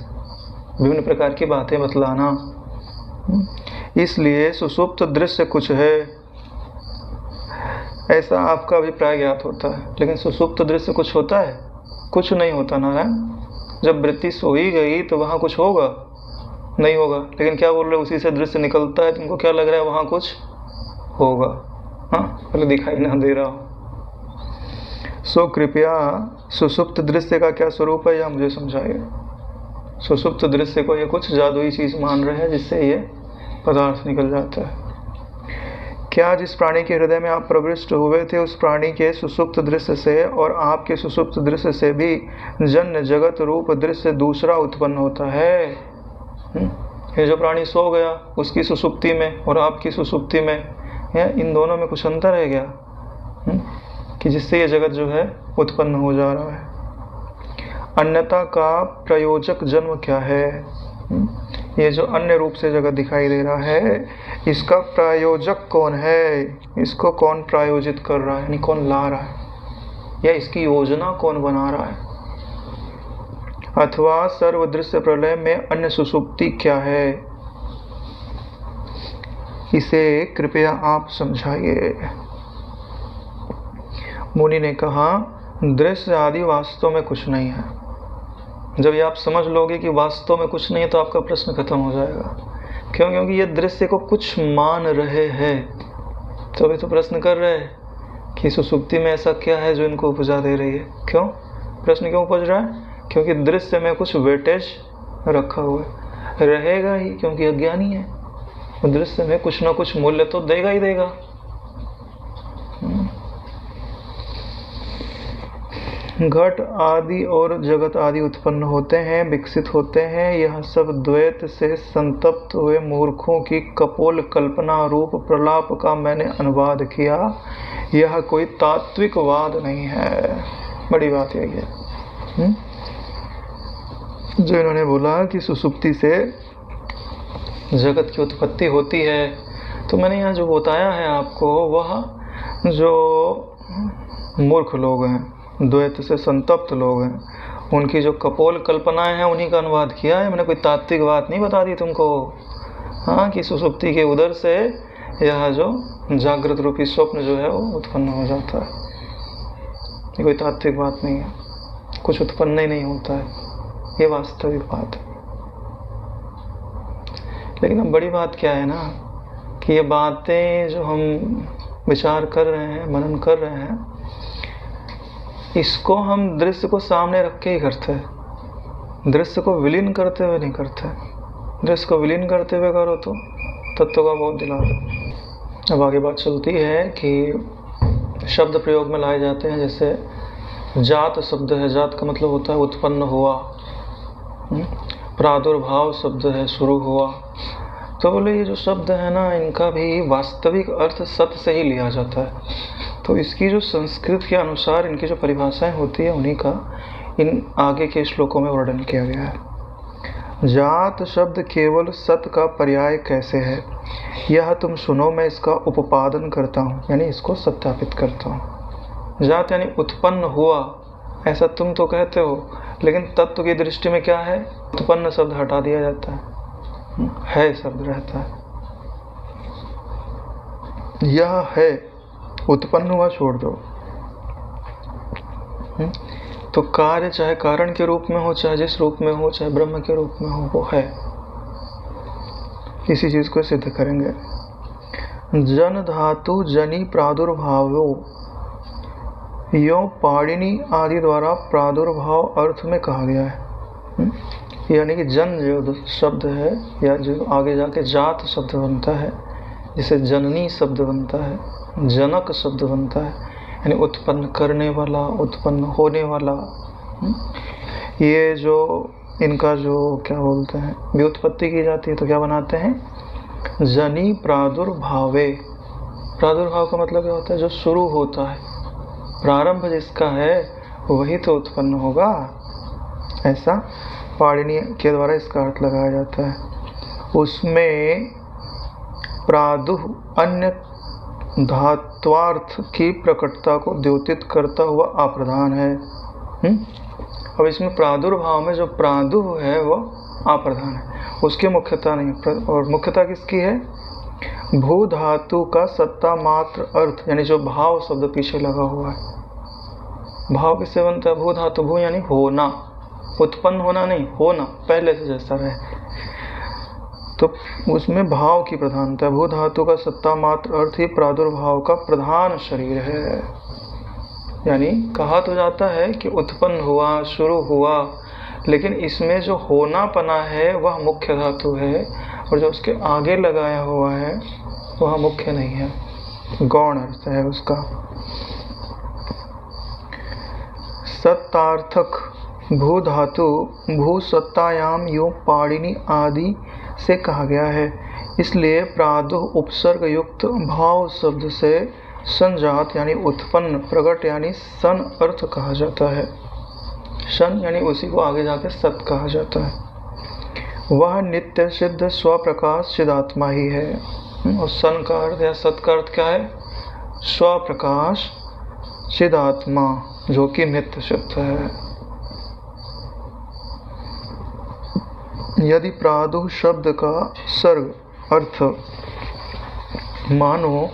विभिन्न प्रकार की बातें बतलाना। इसलिए सुषुप्त दृश्य कुछ है ऐसा आपका अभिप्राय ज्ञात होता है, लेकिन सुषुप्त दृश्य कुछ होता है? कुछ नहीं होता नारायण। जब वृत्ति सो ही गई तो वहाँ कुछ होगा? नहीं होगा। लेकिन क्या बोल रहे, उसी से दृश्य निकलता है, तुमको क्या लग रहा है वहाँ कुछ होगा? हाँ, पहले दिखाई ना दे रहा हो। सो कृपया सुषुप्त दृश्य का क्या स्वरूप है यह मुझे समझाइए। सुषुप्त दृश्य को ये कुछ जादुई चीज मान रहे हैं जिससे ये पदार्थ निकल जाता है। क्या जिस प्राणी के हृदय में आप प्रविष्ट हुए थे उस प्राणी के सुषुप्त दृश्य से और आपके सुषुप्त दृश्य से भी जन्य जगत रूप दृश्य दूसरा उत्पन्न होता है? ये जो प्राणी सो गया उसकी सुषुप्ति में और आपकी सुषुप्ति में, इन दोनों में कुछ अंतर है क्या? कि जिससे ये जगत जो है उत्पन्न हो जा रहा है। अन्यता का प्रयोजक जन्म क्या है? ये जो अन्य रूप से जगत दिखाई दे रहा है, इसका प्रायोजक कौन है? इसको कौन प्रायोजित कर रहा है, यानी कौन ला रहा है, या इसकी योजना कौन बना रहा है? अथवा सर्वदृश्य प्रलय में अन्य सुषुप्ति क्या है, इसे कृपया आप समझाइए। मुनि ने कहा, दृश्य आदि वास्तव में कुछ नहीं है। जब ये आप समझ लोगे कि वास्तव में कुछ नहीं है तो आपका प्रश्न खत्म हो जाएगा। क्यों? क्योंकि ये दृश्य को कुछ मान रहे हैं, तो अभी तो प्रश्न कर रहे हैं कि सुषुप्ति में ऐसा क्या है जो इनको उपजा दे रही है। क्यों प्रश्न क्यों उपज रहा है? क्योंकि दृश्य में कुछ वेटेज रखा हुआ है, रहेगा ही, क्योंकि अज्ञानी है। दृश्य में कुछ ना कुछ मूल्य तो देगा ही देगा। घट आदि और जगत आदि उत्पन्न होते हैं, विकसित होते हैं। यह सब द्वैत से संतप्त हुए मूर्खों की कपोल कल्पना रूप प्रलाप का मैंने अनुवाद किया। यह कोई तात्विक वाद नहीं है। बड़ी बात यही है जो इन्होंने बोला कि सुसुप्ति से जगत की उत्पत्ति होती है। तो मैंने यहाँ जो बताया है आपको, वह जो मूर्ख लोग हैं, द्वैत से संतप्त लोग हैं, उनकी जो कपोल कल्पनाएं हैं उन्हीं का अनुवाद किया है। मैंने कोई तात्विक बात नहीं बता दी तुमको, हाँ, कि सुसुप्ति के उदर से यह जो जागृत रूपी स्वप्न जो है वो उत्पन्न हो जाता है। ये कोई तात्विक बात नहीं है, कुछ उत्पन्न ही नहीं होता है, ये वास्तविक बात है। लेकिन अब बड़ी बात क्या है ना, कि ये बातें जो हम विचार कर रहे हैं, मनन कर रहे हैं, इसको हम दृश्य को सामने रख के ही करते हैं। दृश्य को विलीन करते हुए नहीं करते। दृश्य को विलीन करते हुए करो तो तत्व का बोध दिला दो। अब आगे बात चलती है कि शब्द प्रयोग में लाए जाते हैं। जैसे जात शब्द है, जात का मतलब होता है उत्पन्न हुआ। प्रादुर्भाव शब्द है, शुरू हुआ। तो बोले ये जो शब्द है ना, इनका भी वास्तविक अर्थ सत से ही लिया जाता है। तो इसकी जो संस्कृत के अनुसार इनकी जो परिभाषाएं होती है, उन्हीं का इन आगे के श्लोकों में वर्णन किया गया है। जात शब्द केवल सत का पर्याय कैसे है, यह तुम सुनो, मैं इसका उपादन करता हूँ, यानी इसको सत्यापित करता हूँ। जात यानी उत्पन्न हुआ, ऐसा तुम तो कहते हो, लेकिन तत्व की दृष्टि में क्या है, उत्पन्न शब्द हटा दिया जाता है शब्द रहता है। यह है, उत्पन्न हुआ छोड़ दो। तो कार्य चाहे कारण के रूप में हो, चाहे जिस रूप में हो, चाहे ब्रह्म के रूप में हो, वो है। इसी चीज को सिद्ध करेंगे। जन धातु जनी प्रादुर्भावो, यो पाणिनि आदि द्वारा प्रादुर्भाव अर्थ में कहा गया है। यानी कि जन जो शब्द है, या जो आगे जाके जात शब्द बनता है, जिसे जननी शब्द बनता है, जनक शब्द बनता है, यानी उत्पन्न करने वाला, उत्पन्न होने वाला। ये जो इनका जो क्या बोलते हैं, व्युत्पत्ति की जाती है तो क्या बनाते हैं, जनी प्रादुर्भावे। प्रादुर्भाव का मतलब क्या होता है, जो शुरू होता है, प्रारंभ जिसका है वही तो उत्पन्न होगा। ऐसा पाणिनि के द्वारा इसका अर्थ लगाया जाता है। उसमें प्रादुः अन्य धात्वार्थ की प्रकटता को द्योतित करता हुआ अप्रधान है। अब इसमें प्रादुर्भाव में जो प्रादुः है वो अप्रधान है, उसकी मुख्यता नहीं। और मुख्यता किसकी है, भू धातु का सत्ता मात्र अर्थ, यानी जो भाव शब्द पीछे लगा हुआ है। भाव किससे बनता है, भू धातु, भू यानी होना, उत्पन्न होना नहीं, होना पहले से जैसा रहे, तो उसमें भाव की प्रधानता है। भू धातु का सत्ता मात्र अर्थ ही प्रादुर्भाव का प्रधान शरीर है। यानी कहा तो जाता है कि उत्पन्न हुआ, शुरू हुआ, लेकिन इसमें जो होना पना है वह मुख्य धातु है, और जो उसके आगे लगाया हुआ है वह मुख्य नहीं है, गौण अर्थ है उसका। सत्तार्थक भू धातु भू सत्तायाम यो पाणिनि आदि से कहा गया है, इसलिए प्रादुः उपसर्ग युक्त भाव शब्द से संजात यानी उत्पन्न, प्रकट यानी सन अर्थ कहा जाता है। सन यानी उसी को आगे जाकर सत कहा जाता है। वह नित्य सिद्ध स्वप्रकाश चिदात्मा ही है। और सन का अर्थ या सत का अर्थ क्या है, स्वप्रकाश चिदात्मा, जो कि नित्य सिद्ध है। यदि प्रादुः शब्द का सर्ग अर्थ मानो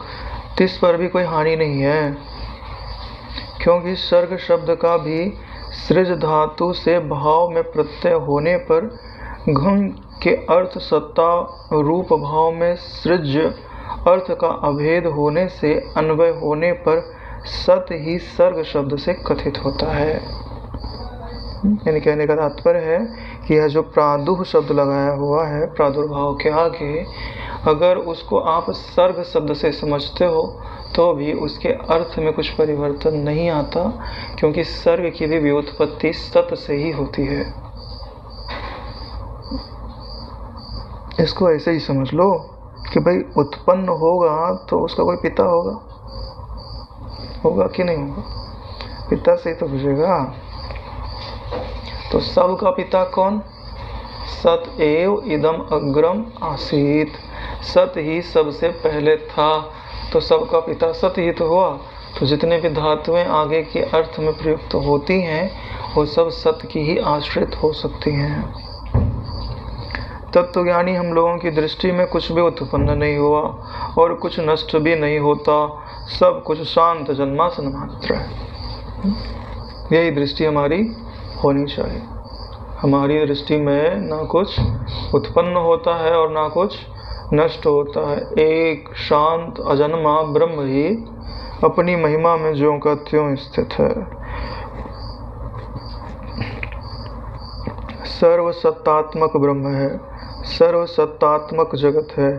तो इस पर भी कोई हानि नहीं है, क्योंकि सर्ग शब्द का भी सृज धातु से भाव में प्रत्यय होने पर घम के अर्थ सत्ता रूप भाव में सृज अर्थ का अभेद होने से अन्वय होने पर सत ही सर्ग शब्द से कथित होता है। यानी कहने का तात्पर्य है कि यह जो प्रादुः शब्द लगाया हुआ है प्रादुर्भाव के आगे, अगर उसको आप सर्ग शब्द से समझते हो तो भी उसके अर्थ में कुछ परिवर्तन नहीं आता, क्योंकि सर्ग की भी व्युत्पत्ति सत से ही होती है। इसको ऐसे ही समझ लो कि भाई उत्पन्न होगा तो उसका कोई पिता होगा कि नहीं होगा, पिता से ही तो बुझेगा। तो सबका पिता कौन, सत एव इदम अग्रम आसीत, सत ही सबसे पहले था, तो सबका पिता सत ही तो हुआ। तो जितने भी धातुएं आगे के अर्थ में प्रयुक्त होती हैं वो सब सत की ही आश्रित हो सकती हैं। तत्वज्ञानी हम लोगों की दृष्टि में कुछ भी उत्पन्न नहीं हुआ और कुछ नष्ट भी नहीं होता, सब कुछ शांत जन्मासन मात्र है। यही दृष्टि हमारी होनी चाहिए। हमारी दृष्टि में ना कुछ उत्पन्न होता है और ना कुछ नष्ट होता है। एक शांत अजन्मा ब्रह्म ही अपनी महिमा में ज्यों का त्यों स्थित है। सर्वसत्तात्मक ब्रह्म है, सर्वसत्तात्मक जगत है।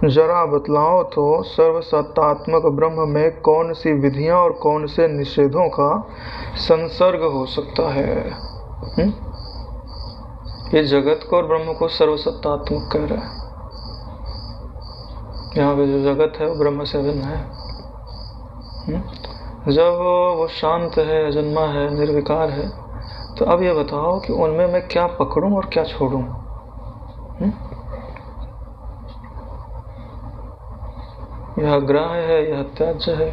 जरा बतलाओ तो सर्वसत्तात्मक ब्रह्म में कौन सी विधियां और कौन से निषेधों का संसर्ग हो सकता है? ये जगत को और ब्रह्म को सर्वसत्तात्मक कह रहा है। यहाँ पे जो जगत है वो ब्रह्म से भिन्न है। जब वो शांत है, अजन्मा है, निर्विकार है, तो अब ये बताओ कि उनमें मैं क्या पकड़ूं और क्या छोड़ूं? यह ग्राह्य है, यह त्याज्य है।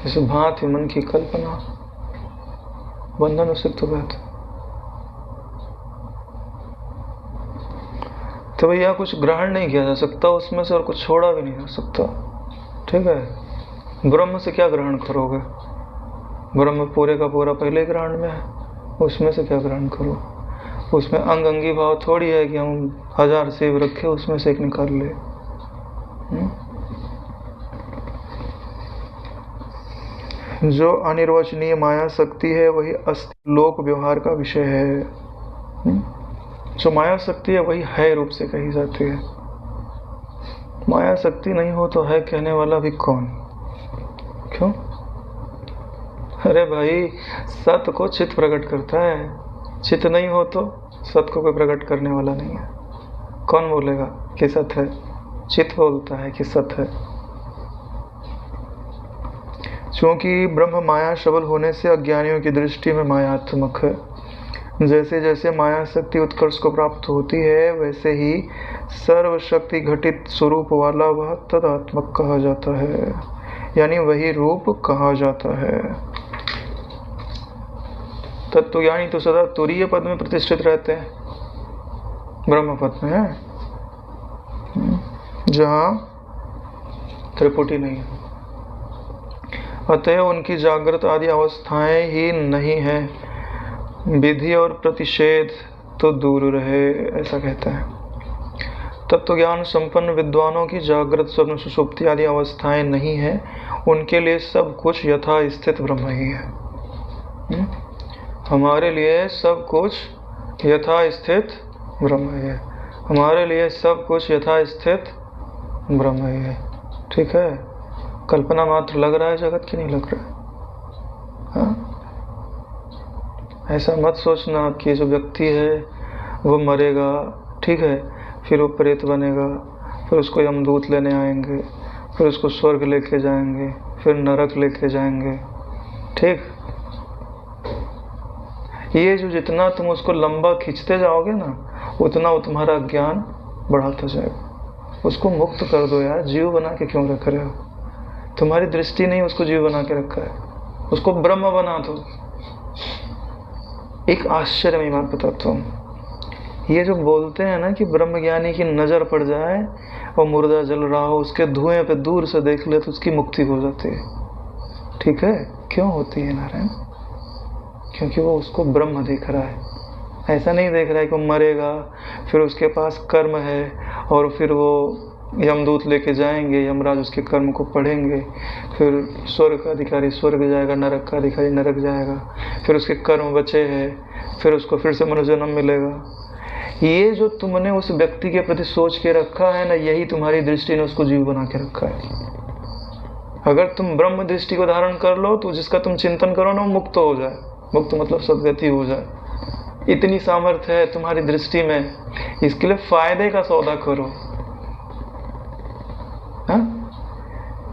इस भांति मन की कल्पना बंधन सिद्ध बात। तो भैया कुछ ग्रहण नहीं किया जा सकता उसमें से और कुछ छोड़ा भी नहीं जा सकता। ठीक है, ब्रह्म से क्या ग्रहण करोगे? ब्रह्म पूरे का पूरा पहले ग्रहण में है, उसमें से क्या ग्रहण करो? उसमें अंग अंगी भाव थोड़ी है कि हम 1000 सेब रखे उसमें से एक निकाल ले। जो अनिर्वचनीय माया शक्ति है वही लोक व्यवहार का विषय है। जो माया शक्ति है वही है रूप से कही जाती है। माया शक्ति नहीं हो तो है कहने वाला भी कौन? क्यों? अरे भाई, सत को चित्त प्रकट करता है, चित्त नहीं हो तो सत को कोई प्रकट करने वाला नहीं है। कौन बोलेगा कि सत है? चित्त बोलता है कि सत है। क्योंकि ब्रह्म माया सबल होने से अज्ञानियों की दृष्टि में मायात्मक है। जैसे जैसे माया शक्ति उत्कर्ष को प्राप्त होती है वैसे ही सर्वशक्ति घटित स्वरूप वाला वह तदात्मक कहा जाता है, यानी वही रूप कहा जाता है। तत्वज्ञानी तो सदा तुरीय पद में प्रतिष्ठित रहते हैं, ब्रह्म पद में है, जहाँ त्रिपुटी नहीं है। अतएव उनकी जागृत आदि अवस्थाएं ही नहीं है। विधि और प्रतिषेध तो दूर रहे, ऐसा कहता है। तत्वज्ञान संपन्न विद्वानों की जागृत स्वप्न सुषुप्ति आदि अवस्थाएं नहीं है। उनके लिए सब कुछ यथा स्थित ब्रह्म ही है। हमारे लिए सब कुछ यथा स्थित ब्रह्म ही है। हमारे लिए सब कुछ यथा स्थित ब्रह्म ही है। ठीक है, कल्पना मात्र लग रहा है जगत की, नहीं लग रहा है। हाँ? ऐसा मत सोचना कि जो व्यक्ति है वो मरेगा, ठीक है, फिर वो प्रेत बनेगा, फिर उसको यमदूत लेने आएंगे, फिर उसको स्वर्ग लेके जाएंगे, फिर नरक लेके जाएंगे। ठीक, ये जो जितना तुम उसको लंबा खींचते जाओगे ना, उतना वो तुम्हारा ज्ञान बढ़ाता जाएगा। उसको मुक्त कर दो यार, जीव बना के क्यों रख रहे हो? तुम्हारी दृष्टि नहीं उसको जीव बना के रखा है, उसको ब्रह्म बना दो। एक आश्चर्यमयी बात बताता हूँ। ये जो बोलते हैं ना कि ब्रह्मज्ञानी की नज़र पड़ जाए और मुर्दा जल रहा हो, उसके धुएं पे दूर से देख ले तो उसकी मुक्ति हो जाती है। ठीक है, क्यों होती है नारायण? क्योंकि वो उसको ब्रह्म देख रहा है। ऐसा नहीं देख रहा है कि वो मरेगा, फिर उसके पास कर्म है और फिर वो यमदूत लेके जाएंगे, यमराज उसके कर्म को पढ़ेंगे, फिर स्वर्ग का अधिकारी स्वर्ग जाएगा, नरक का अधिकारी नरक जाएगा, फिर उसके कर्म बचे हैं, फिर उसको फिर से मनुष्य जन्म मिलेगा। ये जो तुमने उस व्यक्ति के प्रति सोच के रखा है ना, यही तुम्हारी दृष्टि ने उसको जीव बना के रखा है। अगर तुम ब्रह्म दृष्टि को धारण कर लो तो जिसका तुम चिंतन करो ना, वो मुक्त हो जाए। मुक्त मतलब सदगति हो जाए। इतनी सामर्थ्य है तुम्हारी दृष्टि में, इसके लिए फायदे का सौदा करो।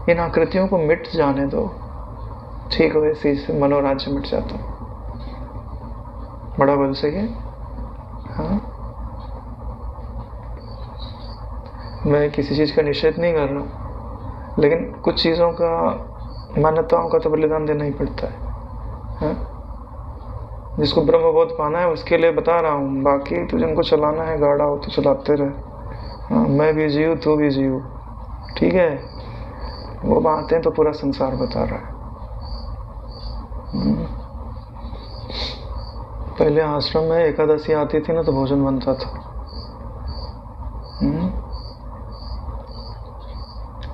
इन आकृतियों को मिट जाने दो, ठीक है, वैसे ही मनोराज्य मिट जाता। बड़ा बल सही है। हाँ, मैं किसी चीज़ का निषेध नहीं कर रहा, लेकिन कुछ चीज़ों का, मान्यताओं का तो बलिदान देना ही पड़ता है। हाँ? जिसको ब्रह्मबोध पाना है उसके लिए बता रहा हूँ, बाकी तो जिनको चलाना है गाड़ा हो तो चलाते रहे। हाँ, मैं भी जीव तू भी जीव, ठीक है। वो बातें तो पूरा संसार बता रहा है। पहले आश्रम में एकादशी आती थी ना तो भोजन बनता था।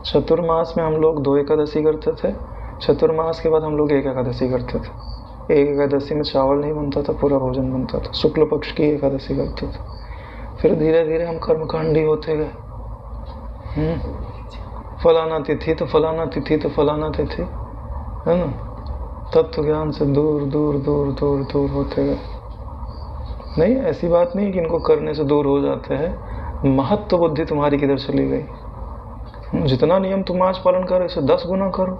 चतुर्मास में हम लोग 2 एकादशी करते थे, चतुर्मास के बाद हम लोग 1 एकादशी करते थे। 1 एकादशी में चावल नहीं बनता था, पूरा भोजन बनता था। शुक्ल पक्ष की एकादशी करते थे। फिर धीरे धीरे हम कर्मकांडी होते गए। फलाना तिथि तो फलाना तिथि तो फलाना तिथि, है ना। तत्व ज्ञान से दूर दूर दूर दूर दूर होते गए। नहीं, ऐसी बात नहीं कि इनको करने से दूर हो जाते हैं। महत्व बुद्धि तुम्हारी किधर चली गई। जितना नियम तुम आज पालन करो इसे 10 गुना करो,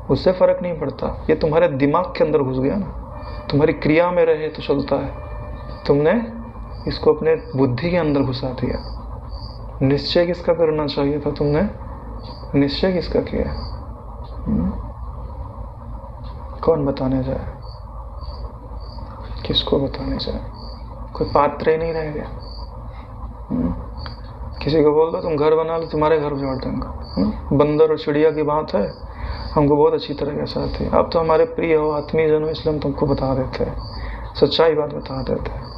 उससे फर्क नहीं पड़ता। ये तुम्हारे दिमाग के अंदर घुस गया ना, तुम्हारी क्रिया में रहे तो चलता है। तुमने इसको अपने बुद्धि के अंदर घुसा दिया। निश्चय किसका करना चाहिए था, तुमने निश्चय किसका किया? कौन बताने जाए, किसको बताने जाए? कोई पात्र ही नहीं रह गया। किसी को बोल दो तुम घर बना लो, तुम्हारे घर जोड़ देंगे। बंदर और चिड़िया की बात है, हमको बहुत अच्छी तरह के साथ है। अब तो हमारे प्रिय हो, आत्मीय जन हो, इसलिए हम तुमको बता देते हैं, सच्चाई बात बता देते हैं।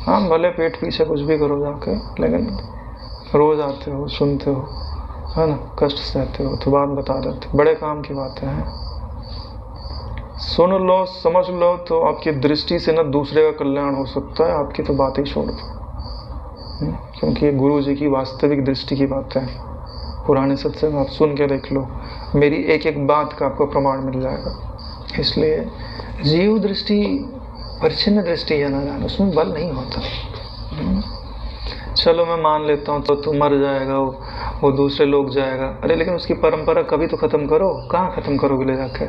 हाँ, भले पेट पीछे कुछ भी करो जाके, लेकिन रोज आते हो, सुनते हो, है ना, कष्ट सहते हो तो बात बता देते। बड़े काम की बातें हैं, सुन लो, समझ लो तो आपकी दृष्टि से न दूसरे का कल्याण हो सकता है। आपकी तो बात ही छोड़ दो, क्योंकि ये गुरु जी की वास्तविक दृष्टि की बातें हैं। पुराने सत्संग आप सुन के देख लो, मेरी एक एक बात का आपको प्रमाण मिल जाएगा। इसलिए जीव दृष्टि परिच्छिन्न दृष्टि है ना, उसमें बल नहीं होता। चलो मैं मान लेता हूँ तो तू मर जाएगा, वो दूसरे लोग जाएगा। अरे लेकिन उसकी परंपरा कभी तो खत्म करो। कहाँ खत्म करोगे ले जाके?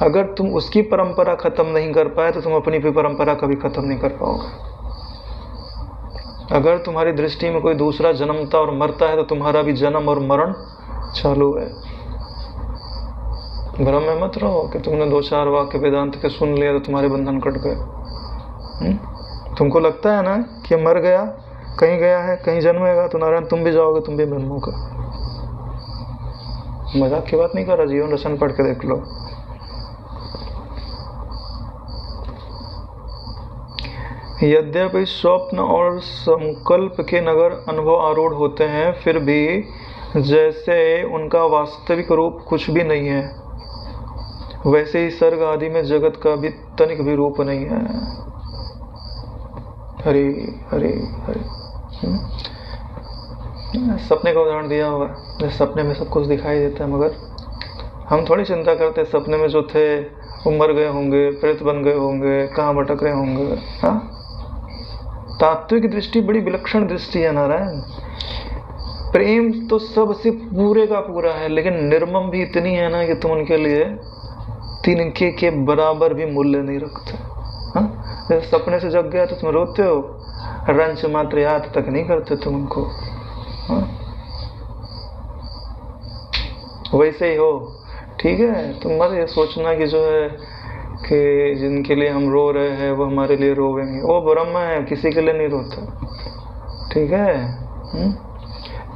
अगर तुम उसकी परंपरा खत्म नहीं कर पाए तो तुम अपनी भी परंपरा कभी खत्म नहीं कर पाओगे। अगर तुम्हारी दृष्टि में कोई दूसरा जन्मता और मरता है तो तुम्हारा भी जन्म और मरण चालू है। भ्रम में मत रहो कि तुमने 2-4 वाक्य वेदांत के सुन लिया तो तुम्हारे बंधन कट गए। तुमको लगता है ना कि मर गया, कहीं गया है, कहीं जन्मेगा तो नारायण तुम भी जाओगे, तुम भी जन्मोगे। मजाक की बात नहीं कर रहा, जीवन रचन पढ़ के देख लो। यद्यपि स्वप्न और संकल्प के नगर अनुभव आरूढ़ होते हैं, फिर भी जैसे उनका वास्तविक रूप कुछ भी नहीं है, वैसे ही सर्ग आदि में जगत का भी तनिक भी रूप नहीं है। हरि हरि हरि। सपने का उदाहरण दिया हुआ, सपने में सब कुछ दिखाई देता है, मगर हम थोड़ी चिंता करते सपने में जो थे वो मर गए होंगे, प्रेत बन गए होंगे, कहाँ भटक रहे होंगे। हाँ, तात्विक दृष्टि बड़ी विलक्षण दृष्टि है नारायण। प्रेम तो सबसे पूरे का पूरा है, लेकिन निर्मम भी इतनी है ना कि तुम उनके लिए तिनके के बराबर भी मूल्य नहीं रखते। हाँ, जैसे सपने से जग गया तो तुम रोते हो, रंच मात्र याद तक नहीं करते तुम उनको। हाँ, वैसे ही हो, ठीक है। तुम मत ये सोचना कि जो है कि जिनके लिए हम रो रहे हैं वो हमारे लिए रोवेंगे। वो ब्रह्म है, किसी के लिए नहीं रोता, ठीक है।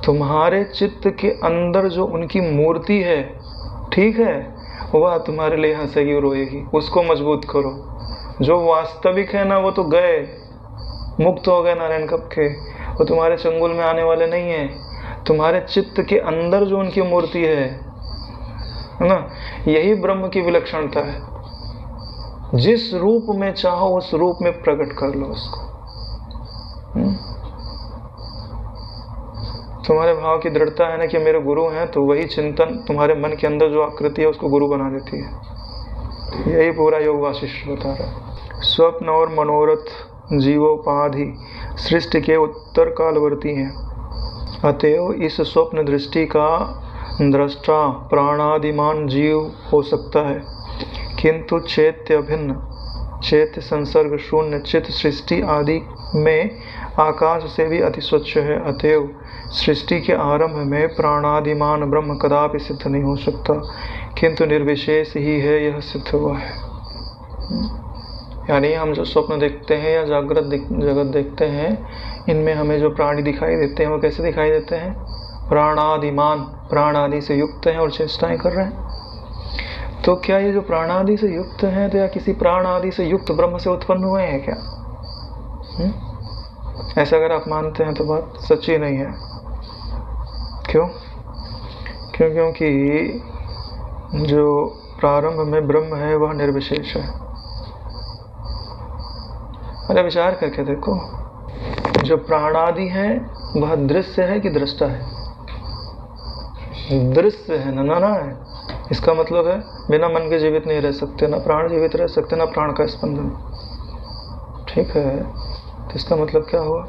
तुम्हारे चित्त के अंदर जो उनकी मूर्ति है, ठीक है, वह तुम्हारे लिए हंसेगी, रोएगी। उसको मजबूत करो। जो वास्तविक है ना, वो तो गए, मुक्त हो गए नारायण कब के, वो तुम्हारे चंगुल में आने वाले नहीं है। तुम्हारे चित्त के अंदर जो उनकी मूर्ति है ना, यही ब्रह्म की विलक्षणता है। जिस रूप में चाहो उस रूप में प्रकट कर लो उसको। तुम्हारे भाव की दृढ़ता है ना कि मेरे गुरु हैं, तो वही चिंतन तुम्हारे मन के अंदर जो आकृति है उसको गुरु बना देती है। यही पूरा योग वासिष्ठ बता रहा है। स्वप्न और मनोरथ जीवोपाधि सृष्टि के उत्तर कालवर्ती हैं, अतएव इस स्वप्न दृष्टि का दृष्टा प्राणादिमान जीव हो सकता है, किंतु चैत्य भिन्न चैत्य संसर्ग शून्य चित्त सृष्टि आदि में आकाश से भी अति स्वच्छ है। अतएव सृष्टि के आरंभ में प्राणादिमान ब्रह्म कदापि सिद्ध नहीं हो सकता, किंतु निर्विशेष ही है, यह सिद्ध हुआ है। यानी हम जो स्वप्न देखते हैं या जागृत जगत देखते हैं, इनमें हमें जो प्राणी दिखाई देते हैं वो कैसे दिखाई देते हैं? प्राणादिमान, प्राण आदि से युक्त हैं और चेष्टाएं कर रहे हैं। तो क्या ये जो प्राण आदि से युक्त हैं तो या किसी प्राण आदि से युक्त ब्रह्म से उत्पन्न हुए हैं क्या? ऐसा अगर आप मानते हैं तो बात सच्ची नहीं है। क्यों? क्योंकि जो प्रारंभ में ब्रह्म है वह निर्विशेष है। अरे विचार करके देखो, जो प्राणादि है वह दृश्य है कि दृष्टा है? दृश्य है, ना है। इसका मतलब है बिना मन के जीवित नहीं रह सकते, ना प्राण जीवित रह सकते, ना प्राण का स्पंदन। ठीक है, तो इसका मतलब क्या हुआ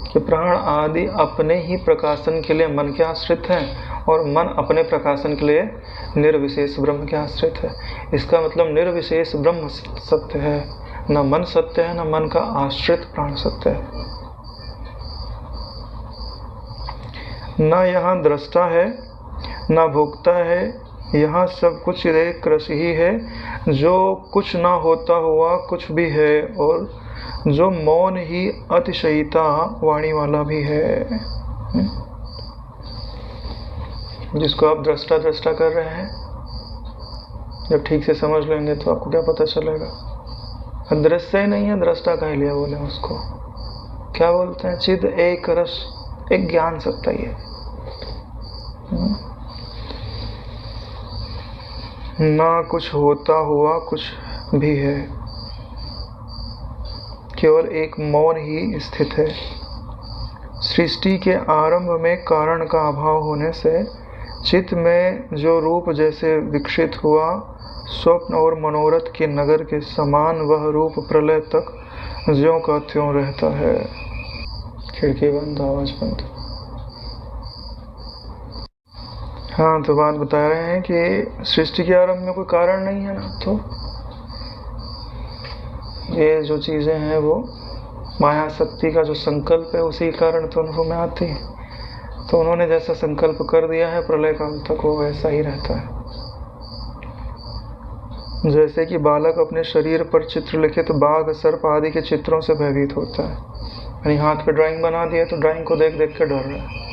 कि प्राण आदि अपने ही प्रकाशन के लिए मन के आश्रित हैं और मन अपने प्रकाशन के लिए निर्विशेष ब्रह्म के आश्रित है। इसका मतलब निर्विशेष ब्रह्म सत्य है, न मन सत्य है, न मन का आश्रित प्राण सत्य है। न यहाँ दृष्टा है न भोक्ता है, यहाँ सब कुछ एक रस ही है। जो कुछ ना होता हुआ कुछ भी है और जो मौन ही अतिशयिता वाणी वाला भी है। जिसको आप दृष्टा दृष्टा कर रहे हैं, जब ठीक से समझ लेंगे तो आपको क्या पता चलेगा? दृश्य ही नहीं है, दृष्टा कह लिया बोले उसको। क्या बोलते हैं? चिद एक रस, एक ज्ञान सत्ता ही है। ना कुछ होता हुआ कुछ भी है, केवल एक मौन ही स्थित है। सृष्टि के आरंभ में कारण का अभाव होने से चित्त में जो रूप जैसे विकसित हुआ, स्वप्न और मनोरथ के नगर के समान वह रूप प्रलय तक ज्यों का त्यों रहता है। खिड़की बंद, आवाज बंद। हाँ, तो बात बता रहे हैं कि सृष्टि के आरंभ में कोई कारण नहीं है ना, तो ये जो चीजें हैं वो माया शक्ति का जो संकल्प है उसी कारण तो अनुभव में आती है। तो उन्होंने जैसा संकल्प कर दिया है प्रलय काल तक वो वैसा ही रहता है। जैसे कि बालक अपने शरीर पर चित्र लिखे तो बाघ, सर्प आदि के चित्रों से भयभीत होता है। यानी हाथ पे ड्राइंग बना दिया तो ड्राइंग को देख देख के डर रहा है।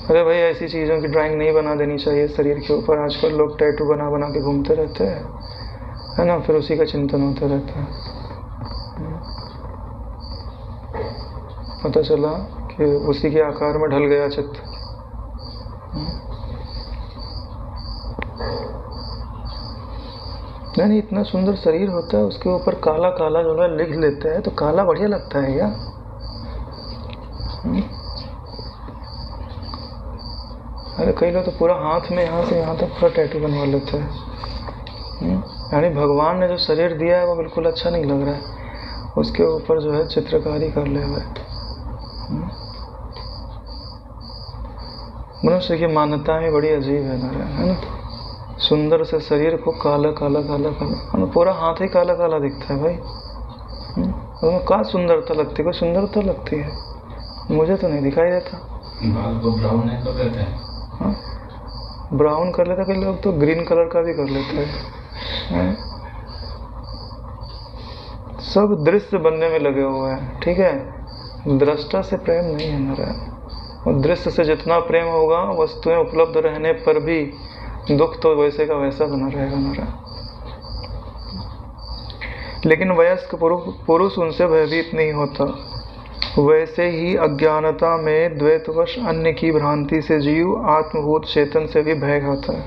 अरे भाई, ऐसी चीज़ों की ड्राइंग नहीं बना देनी चाहिए शरीर के ऊपर। आजकल लोग टैटू बना बना के घूमते रहते हैं, है ना, फिर उसी का चिंतन होता रहता है। पता चला कि उसी के आकार में ढल गया चित्त। नहीं, इतना सुंदर शरीर होता है, उसके ऊपर काला काला जो है लिख लेते हैं तो काला बढ़िया लगता है या? अरे कई लोग तो पूरा हाथ में यहाँ से यहाँ तक पूरा टैटू बनवा लेते हैं। यानी भगवान ने जो शरीर दिया है वो बिल्कुल अच्छा नहीं लग रहा है, उसके ऊपर जो है चित्रकारी कर ले हुए। मनुष्य की मान्यताएं बड़ी अजीब है ना। सुंदर से शरीर को काला काला काला काला, पूरा हाथ ही काला काला दिखता है भाई। क्या सुंदरता लगती है? कोई सुंदरता लगती है? मुझे तो नहीं दिखाई देता। बाल को ब्राउन नहीं कर लेते हैं? हाँ, ब्राउन कर लेते, कई लोग तो ग्रीन कलर का भी कर लेते हैं। सब दृश्य बनने में लगे हुए हैं, ठीक है। दृष्टा से प्रेम नहीं है मेरा। और दृश्य से जितना प्रेम होगा, वस्तुएं उपलब्ध रहने पर भी दुख तो वैसे का वैसा बना रहेगा मेरा। लेकिन वयस्क पुरुष उनसे भयभीत नहीं होता। वैसे ही अज्ञानता में द्वैतवश अन्य की भ्रांति से जीव आत्मभूत चेतन से भी भय खाता है।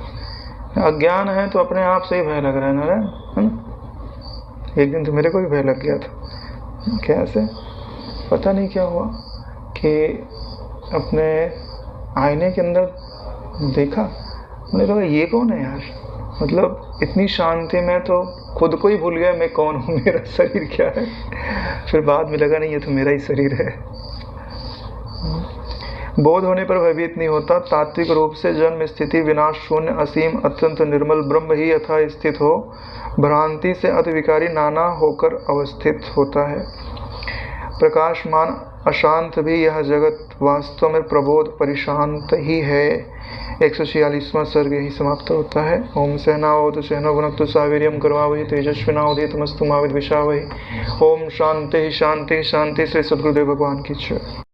अज्ञान है तो अपने आप से ही भय लग रहा है ना। एक दिन तो मेरे को भी भय लग गया था। कैसे? पता नहीं क्या हुआ कि अपने आईने के अंदर देखा, मैंने कहा ये कौन है यार। मतलब इतनी शांति में तो खुद को ही भूल गया मैं कौन हूँ, मेरा शरीर क्या है। फिर बाद में लगा नहीं, ये तो मेरा ही शरीर है। बोध होने पर भयभीत नहीं होता। तात्विक रूप से जन्म स्थिति विनाश शून्य असीम अत्यंत निर्मल ब्रह्म ही यथा स्थित हो, भ्रांति से अति विकारी नाना होकर अवस्थित होता है। प्रकाशमान अशांत भी यह जगत वास्तव में प्रबोध परिशांत ही है। 146वां सर्ग यही समाप्त होता है। ओम सहनावतु सहनौ भुनक्तु सावीर्यं कर्वावहै तेजस्विनावधीतमस्तु मा विद्विषावहै। ओम शांति शांति शांति। श्री सद्गुरुदेव भगवान की जय।